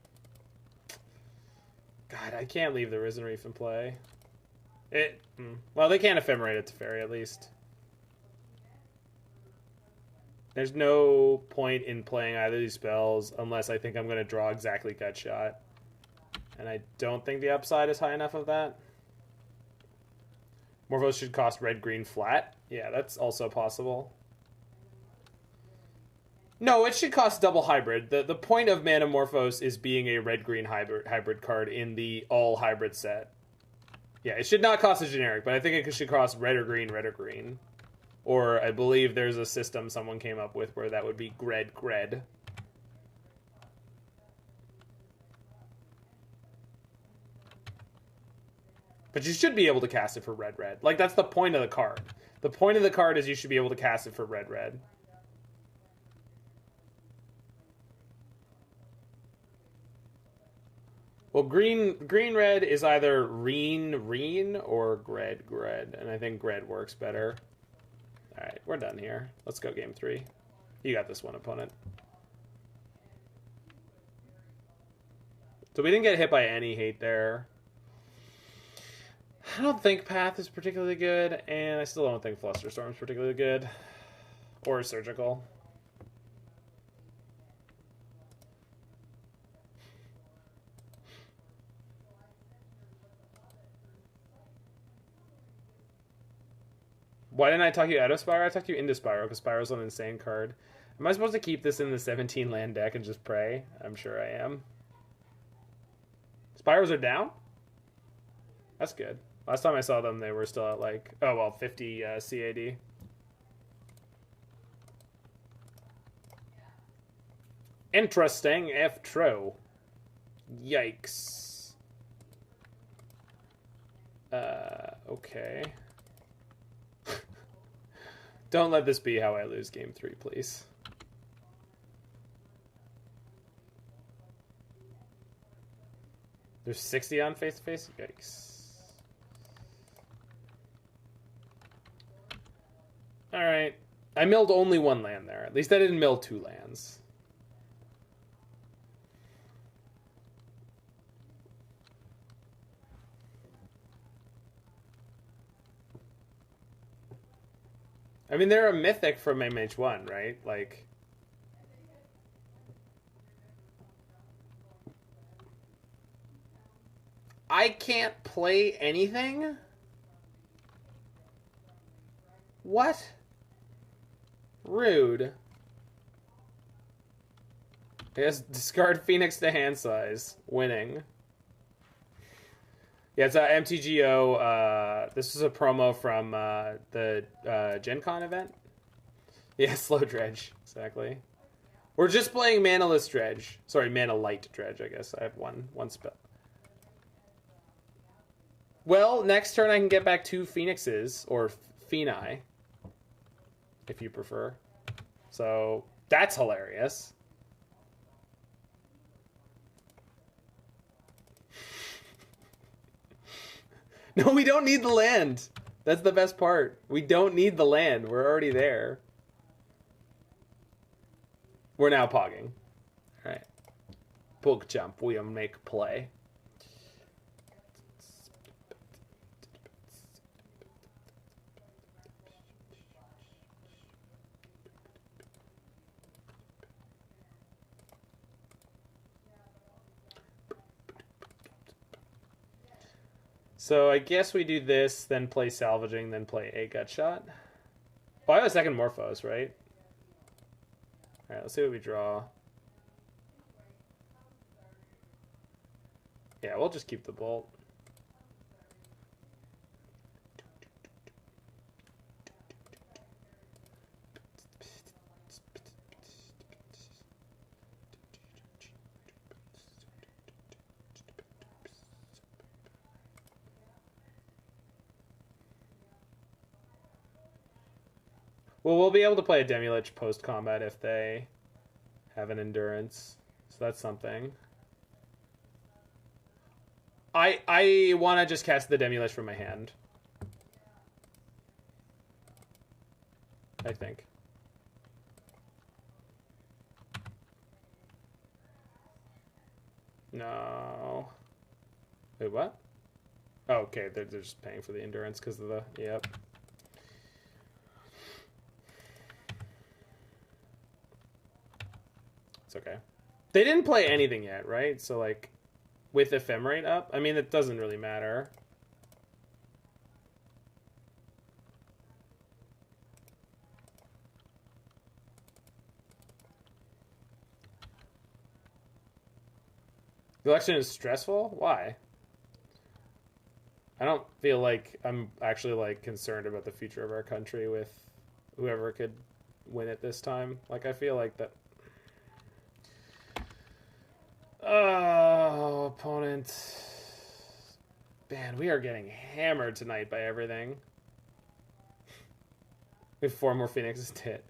God, I can't leave the Risen Reef in play. Well, they can't Ephemerate a Teferi, at least. There's no point in playing either of these spells unless I think I'm going to draw exactly Gut Shot. And I don't think the upside is high enough of that. Morphose should cost red-green flat. Yeah, that's also possible. No, it should cost double hybrid. The point of Manamorphose is being a red-green hybrid card in the all-hybrid set. Yeah, it should not cost a generic, but I think it should cost red or green, red or green. Or I believe there's a system someone came up with where that would be gred. But you should be able to cast it for red. Like, that's the point of the card. The point of the card is you should be able to cast it for red. Well, green-red is either reen or gred. And I think gred works better. Alright, we're done here. Let's go game 3. You got this one, opponent. So we didn't get hit by any hate there. I don't think Path is particularly good, and I still don't think Flusterstorm is particularly good. Or Surgical. Why didn't I talk you out of Spyro? I talked you into Spyro, because Spyro's an insane card. Am I supposed to keep this in the 17 land deck and just pray? I'm sure I am. Spyros are down? That's good. Last time I saw them, they were still at like, 50 CAD. Interesting if true. Yikes. Okay. Don't let this be how I lose game 3, please. There's 60 on face-to-face? Yikes. Alright. I milled only 1 land there. At least I didn't mill 2 lands. I mean, they're a mythic from MH1, right? Like... I can't play anything? What? Rude. I guess discard Phoenix to hand size. Winning. Yeah, it's MTGO. This is a promo from the Gen Con event. Yeah, Slow Dredge. Exactly. We're just playing Manaless Dredge. Sorry, Mana Light Dredge, I guess. I have one spell. Well, next turn I can get back 2 Phoenixes, or Phoeni, if you prefer. So, that's hilarious. No, we don't need the land. That's the best part. We don't need the land. We're already there. We're now pogging. All right. Pug jump. We'll make play. So I guess we do this, then play Salvaging, then play a Gut Shot. Oh, I have a second Morphose, right? Alright, let's see what we draw. Yeah, we'll just keep the Bolt. Well, we'll be able to play a Demilich post-combat if they have an Endurance. So that's something. I want to just cast the Demilich from my hand. I think. No. Wait, what? Oh, okay, they're just paying for the Endurance because of the... Yep. It's okay. They didn't play anything yet, right? So, like, with Ephemerate up, I mean, it doesn't really matter. The election is stressful? Why? I don't feel like I'm actually, like, concerned about the future of our country with whoever could win it this time. Like, I feel like that... Oh, opponent. Man, we are getting hammered tonight by everything. We have 4 more Phoenixes to hit.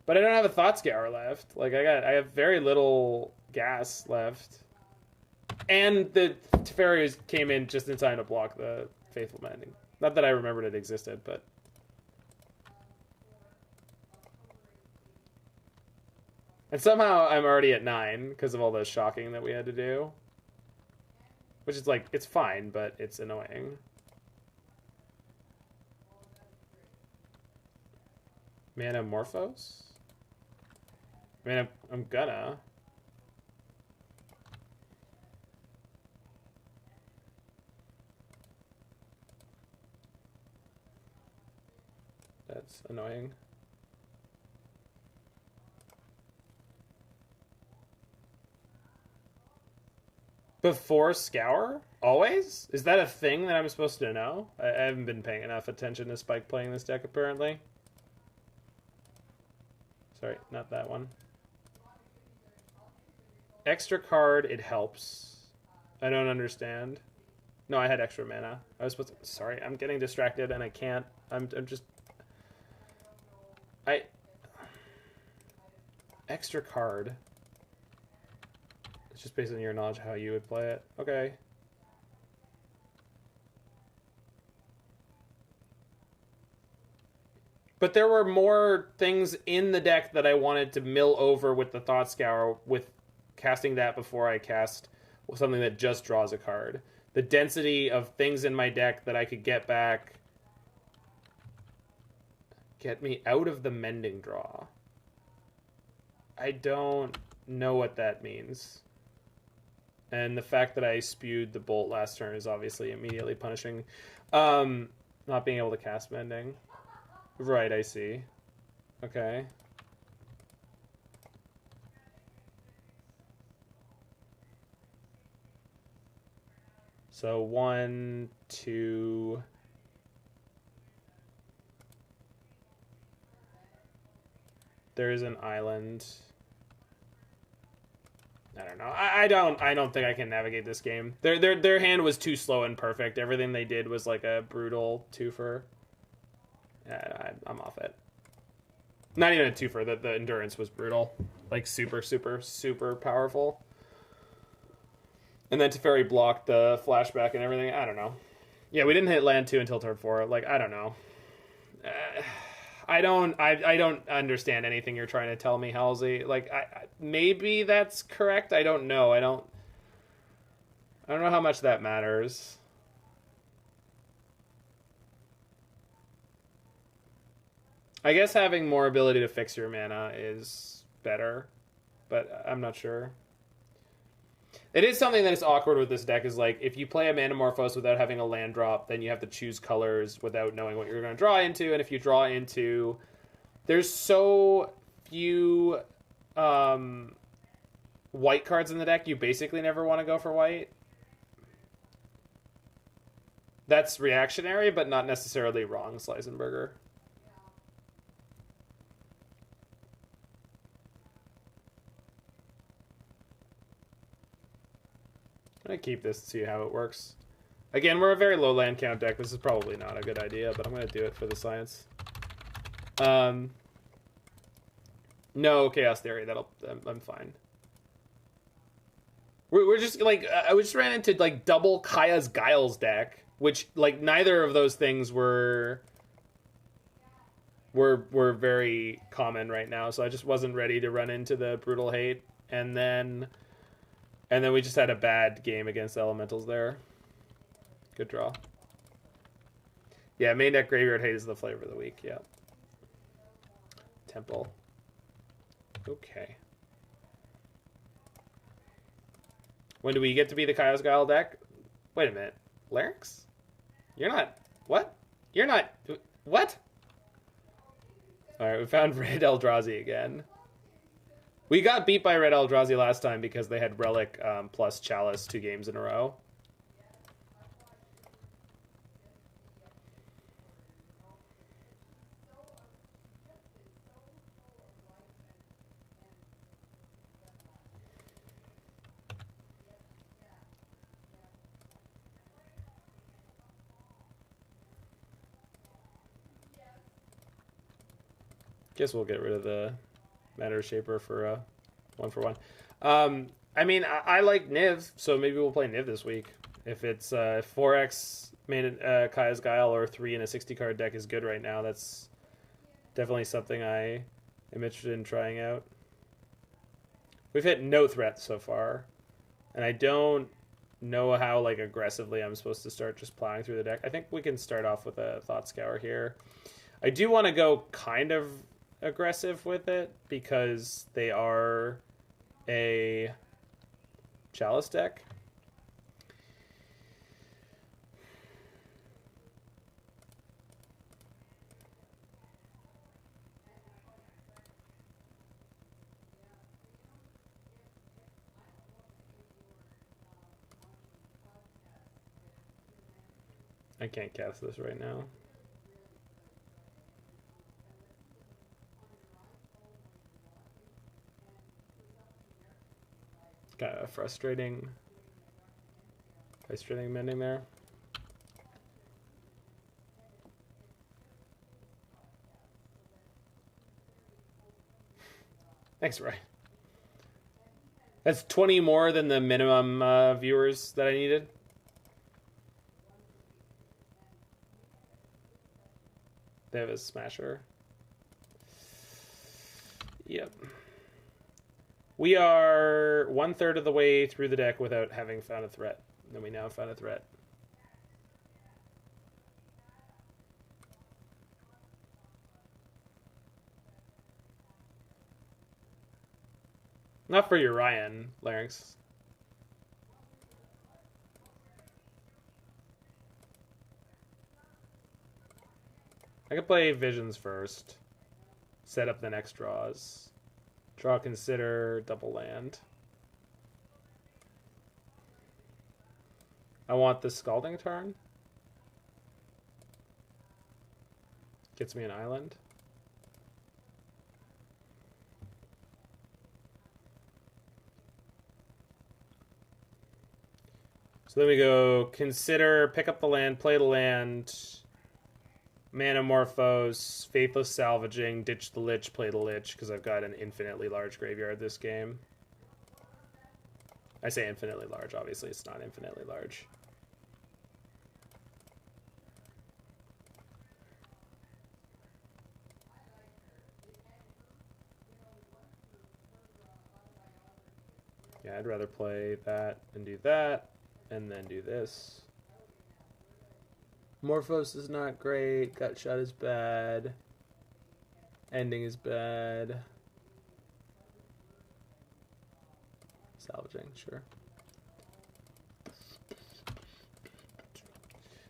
But I don't have a Thought Scour left. Like, I have very little gas left. And the Teferi's came in just in time to block the Faithful Mending. Not that I remembered it existed, but... And somehow I'm already at 9 because of all the shocking that we had to do. Which is like, it's fine, but it's annoying. Manamorphose? I mean, I'm gonna. That's annoying. Before Scour? Always? Is that a thing that I'm supposed to know? I haven't been paying enough attention to Spike playing this deck, apparently. Sorry, not that one. Extra card, it helps. I don't understand. No, I had extra mana. I was supposed to... Sorry, I'm getting distracted and I can't. I'm just... Extra card. It's just based on your knowledge of how you would play it. Okay. But there were more things in the deck that I wanted to mill over with the Thought Scour, with casting that before I cast something that just draws a card. The density of things in my deck that I could get back... Get me out of the Mending draw. I don't know what that means. And the fact that I spewed the Bolt last turn is obviously immediately punishing. Not being able to cast Mending. Right, I see. Okay. So 1, 2... There is an island. don't know. I don't think I can navigate this game. Their hand was too slow and perfect. Everything they did was like a brutal twofer. I'm off it. Not even a twofer. The endurance was brutal. Like super, super, super powerful. And then Teferi blocked the flashback and everything. I don't know. Yeah, we didn't hit land 2 until turn 4. Like, I don't know. I don't understand anything you're trying to tell me, Halsey. Like, maybe that's correct. I don't know. I don't know how much that matters. I guess having more ability to fix your mana is better, but I'm not sure. It is something that is awkward with this deck, is like, if you play a Manamorphose without having a land drop, then you have to choose colors without knowing what you're going to draw into, and if you draw into... There's so few white cards in the deck, you basically never want to go for white. That's reactionary, but not necessarily wrong, Sleisenberger. I'm going to keep this to see how it works. Again, we're a very low land count deck. This is probably not a good idea, but I'm going to do it for the science. No Chaos Theory. I'm fine. We're just, like, I just ran into, like, double Kaya's Guile's deck, which, like, neither of those things were very common right now, so I just wasn't ready to run into the Brutal Hate, and then we just had a bad game against Elementals there. Good draw. Yeah, main deck Graveyard Hate is the flavor of the week, yeah. Temple. Okay. When do we get to be the Chaos Guile deck? Wait a minute. Larynx? You're not... What? You're not... What? Alright, we found Red Eldrazi again. We got beat by Red Eldrazi last time because they had Relic plus Chalice 2 games in a row. Guess we'll get rid of the Matter Shaper for 1-for-1. I mean, I like Niv, so maybe we'll play Niv this week. If it's 4x main Kaya's Guile or 3 in a 60 card deck is good right now, that's definitely something I am interested in trying out. We've hit no threats so far, and I don't know how, like, aggressively I'm supposed to start just plowing through the deck. I think we can start off with a Thought Scour here. I do want to go kind of aggressive with it because they are a Chalice deck. I can't cast this right now. Got a frustrating mending there. Thanks, Ryan. That's 20 more than the minimum viewers that I needed. They have a Smasher. Yep. We are 1/3 of the way through the deck without having found a threat. And we now found a threat. Not for Urian, Larynx. I could play Visions first. Set up the next draws. Draw, consider, double land. I want the Scalding Tarn. Gets me an island. So then we go consider, pick up the land, play the land, Manamorphose, Faithless Salvaging, ditch the Lich, play the Lich, because I've got an infinitely large graveyard this game. I say infinitely large, obviously it's not infinitely large. Yeah, I'd rather play that and do that, and then do this. Morphos is not great. Gut Shot is bad. Ending is bad. Salvaging, sure.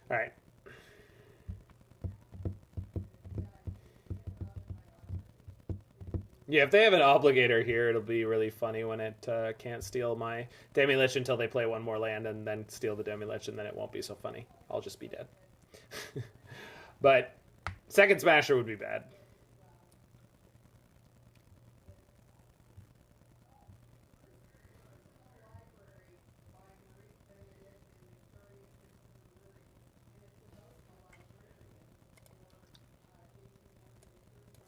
Alright. Yeah, if they have an Obligator here, it'll be really funny when it can't steal my Demilich until they play one more land and then steal the Demilich, and then it won't be so funny. I'll just be dead. But second Smasher would be bad.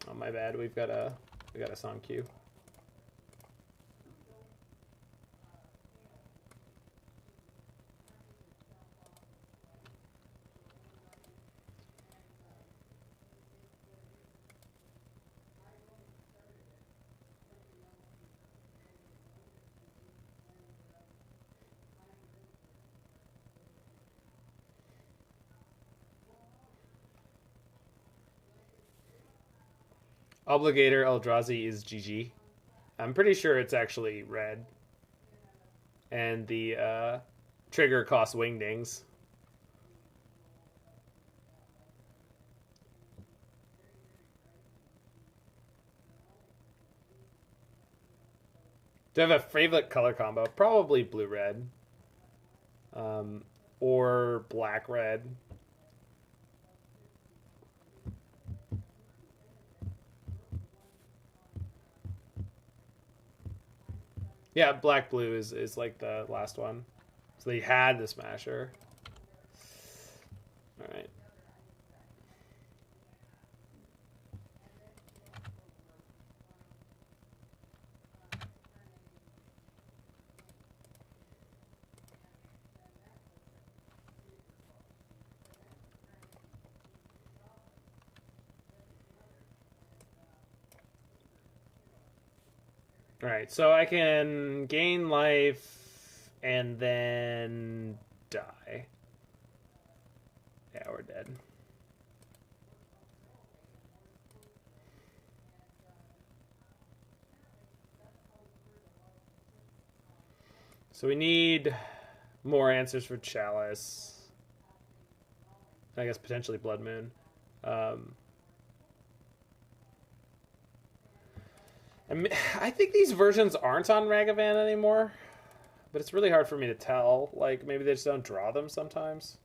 Oh, my bad. We got a song queue. Obligator Eldrazi is GG. I'm pretty sure it's actually red. And the trigger costs Wingdings. Do I have a favorite color combo? Probably blue-red. Or black-red. Yeah, black-blue is like the last one. So they had the Smasher. Alright. Alright, so I can gain life and then die. Yeah, we're dead. So we need more answers for Chalice. I guess potentially Blood Moon. I think these versions aren't on Ragavan anymore, but it's really hard for me to tell. Like, maybe they just don't draw them sometimes.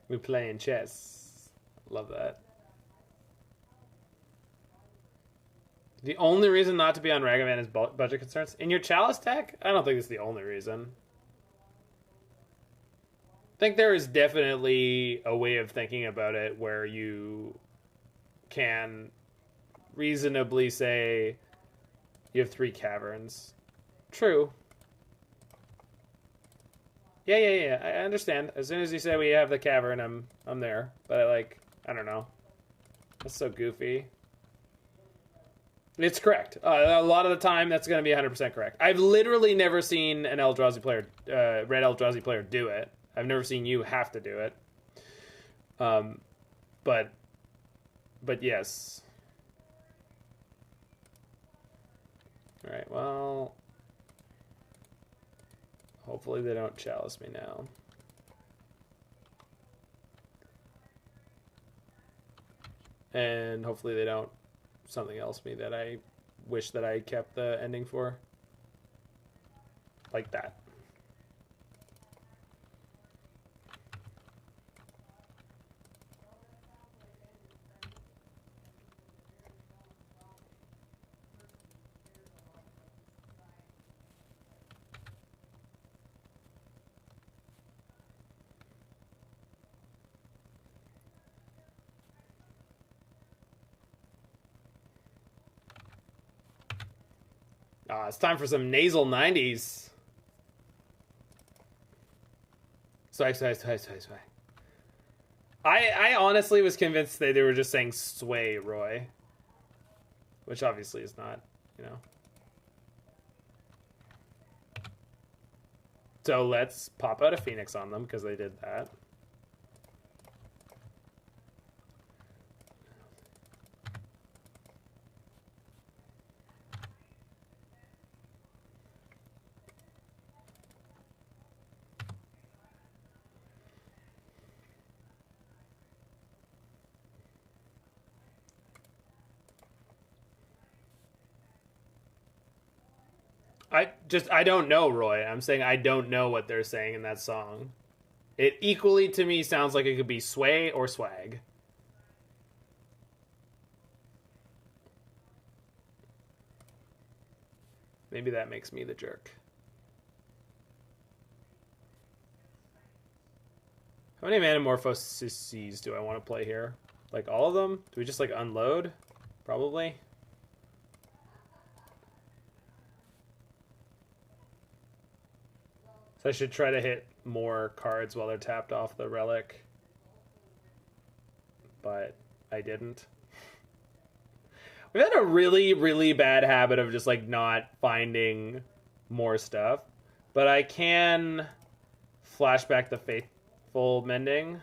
We playing chess. Love that. The only reason not to be on Ragavan is budget concerns. In your Chalice deck? I don't think it's the only reason. I think there is definitely a way of thinking about it where you can reasonably say you have 3 caverns. True. Yeah. I understand. As soon as you say we have the cavern, I'm there. But I don't know. That's so goofy. It's correct. A lot of the time, that's going to be 100% correct. I've literally never seen an Eldrazi player, red Eldrazi player, do it. I've never seen you have to do it. But yes. All right. Well, hopefully they don't Chalice me now. And hopefully they don't something else me that I wish that I kept the ending for. like that. It's time for some nasal 90s. Swag. I honestly was convinced that they were just saying sway, Roy. Which obviously is not, you know. So let's pop out a Phoenix on them, because they did that. I don't know, Roy. I'm saying I don't know what they're saying in that song. It equally to me sounds like it could be sway or swag. Maybe that makes me the jerk. How many Manamorphoses do I want to play here? Like all of them? Do we just like unload? Probably. So I should try to hit more cards while they're tapped off the relic. But I didn't. We've had a really, really bad habit of just like not finding more stuff. But I can flashback the Faithful Mending.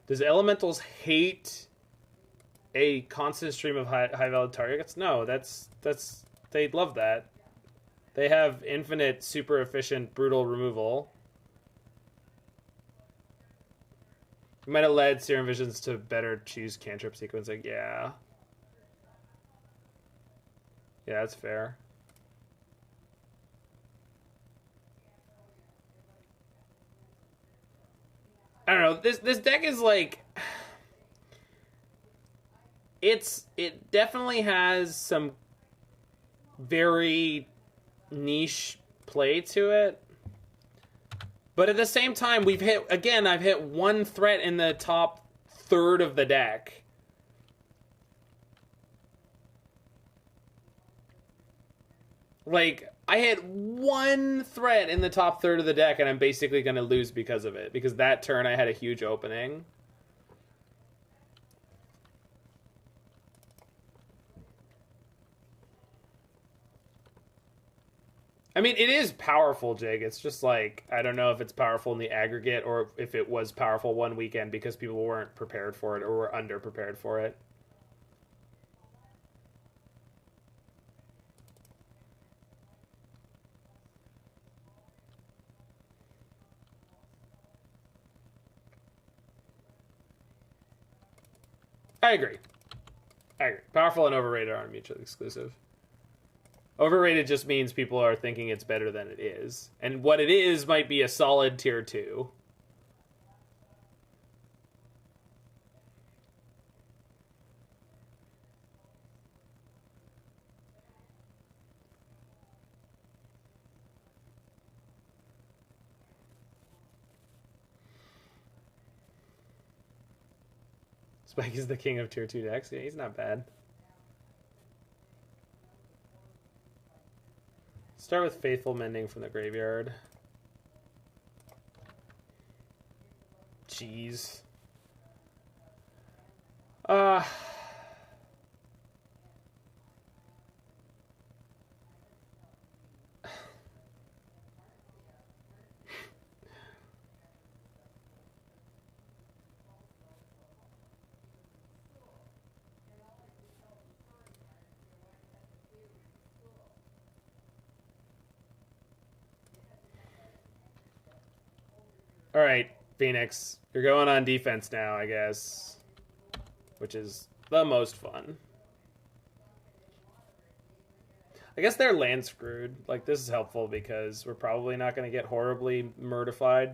Does Elementals hate a constant stream of high value targets? No, that's they'd love that. They have infinite, super efficient, brutal removal. You might have led Serum Visions to better choose cantrip sequencing. Yeah. Yeah, that's fair. I don't know. This deck is like, it definitely has some very niche play to it. But at the same time, I've hit one threat in the top third of the deck. Like, I hit one threat in the top third of the deck, and I'm basically going to lose because of it. Because that turn I had a huge opening. I mean, it is powerful, Jake. It's just like, I don't know if it's powerful in the aggregate or if it was powerful one weekend because people weren't prepared for it or were underprepared for it. I agree. Powerful and overrated aren't mutually exclusive. Overrated just means people are thinking it's better than it is. And what it is might be a solid tier 2. Spike is the king of tier 2 decks. Yeah, he's not bad. Start with Faithful Mending from the graveyard. Jeez. All right, Phoenix, you're going on defense now, I guess, which is the most fun. I guess they're land screwed. Like, this is helpful because we're probably not going to get horribly murdified.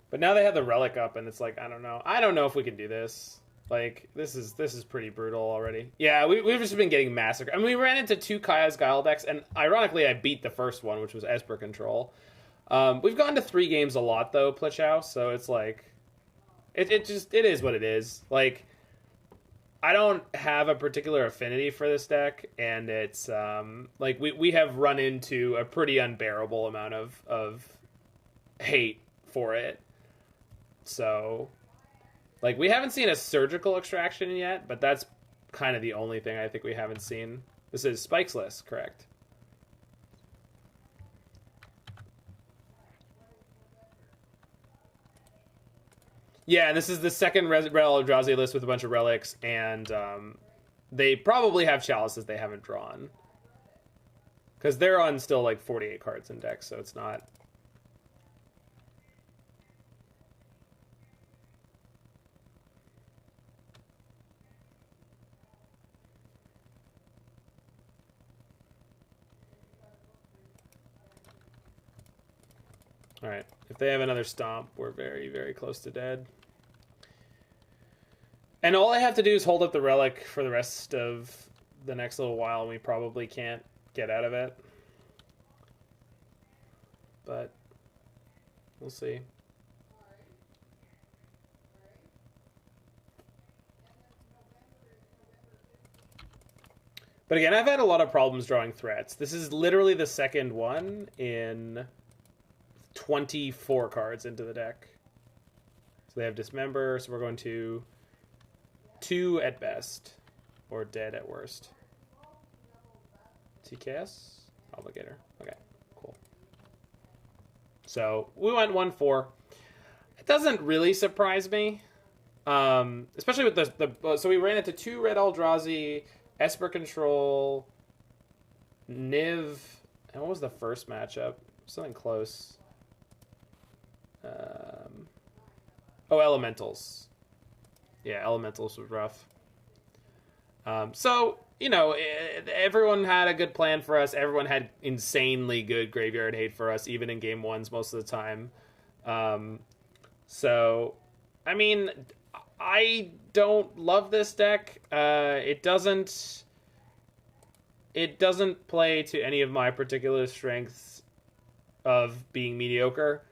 But now they have the relic up, and it's like, I don't know. I don't know if we can do this. Like, this is pretty brutal already. Yeah, we've just been getting massacred. I mean, we ran into 2 Kaya's Guile decks, and ironically, I beat the first one, which was Esper Control. We've gone to 3 games a lot, though, Plitchow, so it's like... It is what it is. Like, I don't have a particular affinity for this deck, and it's, like, we have run into a pretty unbearable amount of hate for it. So, like, we haven't seen a surgical extraction yet, but that's kind of the only thing I think we haven't seen. This is Spikeless, correct? Yeah, this is the second Red Eldrazi list with a bunch of relics, and they probably have Chalices they haven't drawn. Because they're on still, like, 48 cards in decks, so it's not... Alright, if they have another Stomp, we're very, very close to dead. And all I have to do is hold up the Relic for the rest of the next little while, and we probably can't get out of it. But we'll see. But again, I've had a lot of problems drawing threats. This is literally the second one in 24 cards into the deck. So they have Dismember, so we're going to 2 at best, or dead at worst. TKS? Obligator. Okay, cool. So we went 1-4. It doesn't really surprise me. Especially with the so we ran into 2 Red Eldrazi, Esper Control, Niv, and what was the first matchup? Something close. Elementals. Yeah, Elementals was rough. So, you know, everyone had a good plan for us. Everyone had insanely good graveyard hate for us, even in game 1s most of the time. So, I mean, I don't love this deck. It doesn't play to any of my particular strengths of being mediocre.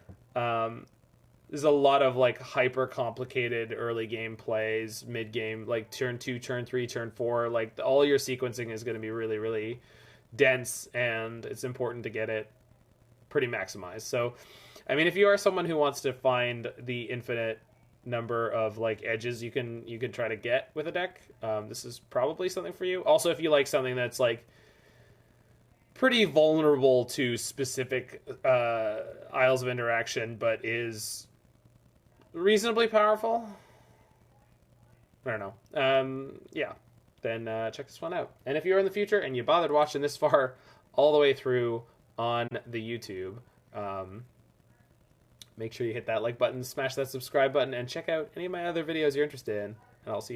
There's a lot of like hyper complicated early game plays, mid game, like turn 2, turn 3, turn 4. Like all your sequencing is going to be really, really dense, and it's important to get it pretty maximized. So, I mean, if you are someone who wants to find the infinite number of like edges you can try to get with a deck, this is probably something for you. Also, if you like something that's like pretty vulnerable to specific Isles of Interaction, but is reasonably powerful, I don't know. Yeah, then check this one out. And if you're in the future and you bothered watching this far all the way through on the YouTube, make sure you hit that like button, smash that subscribe button, and check out any of my other videos you're interested in. And I'll see you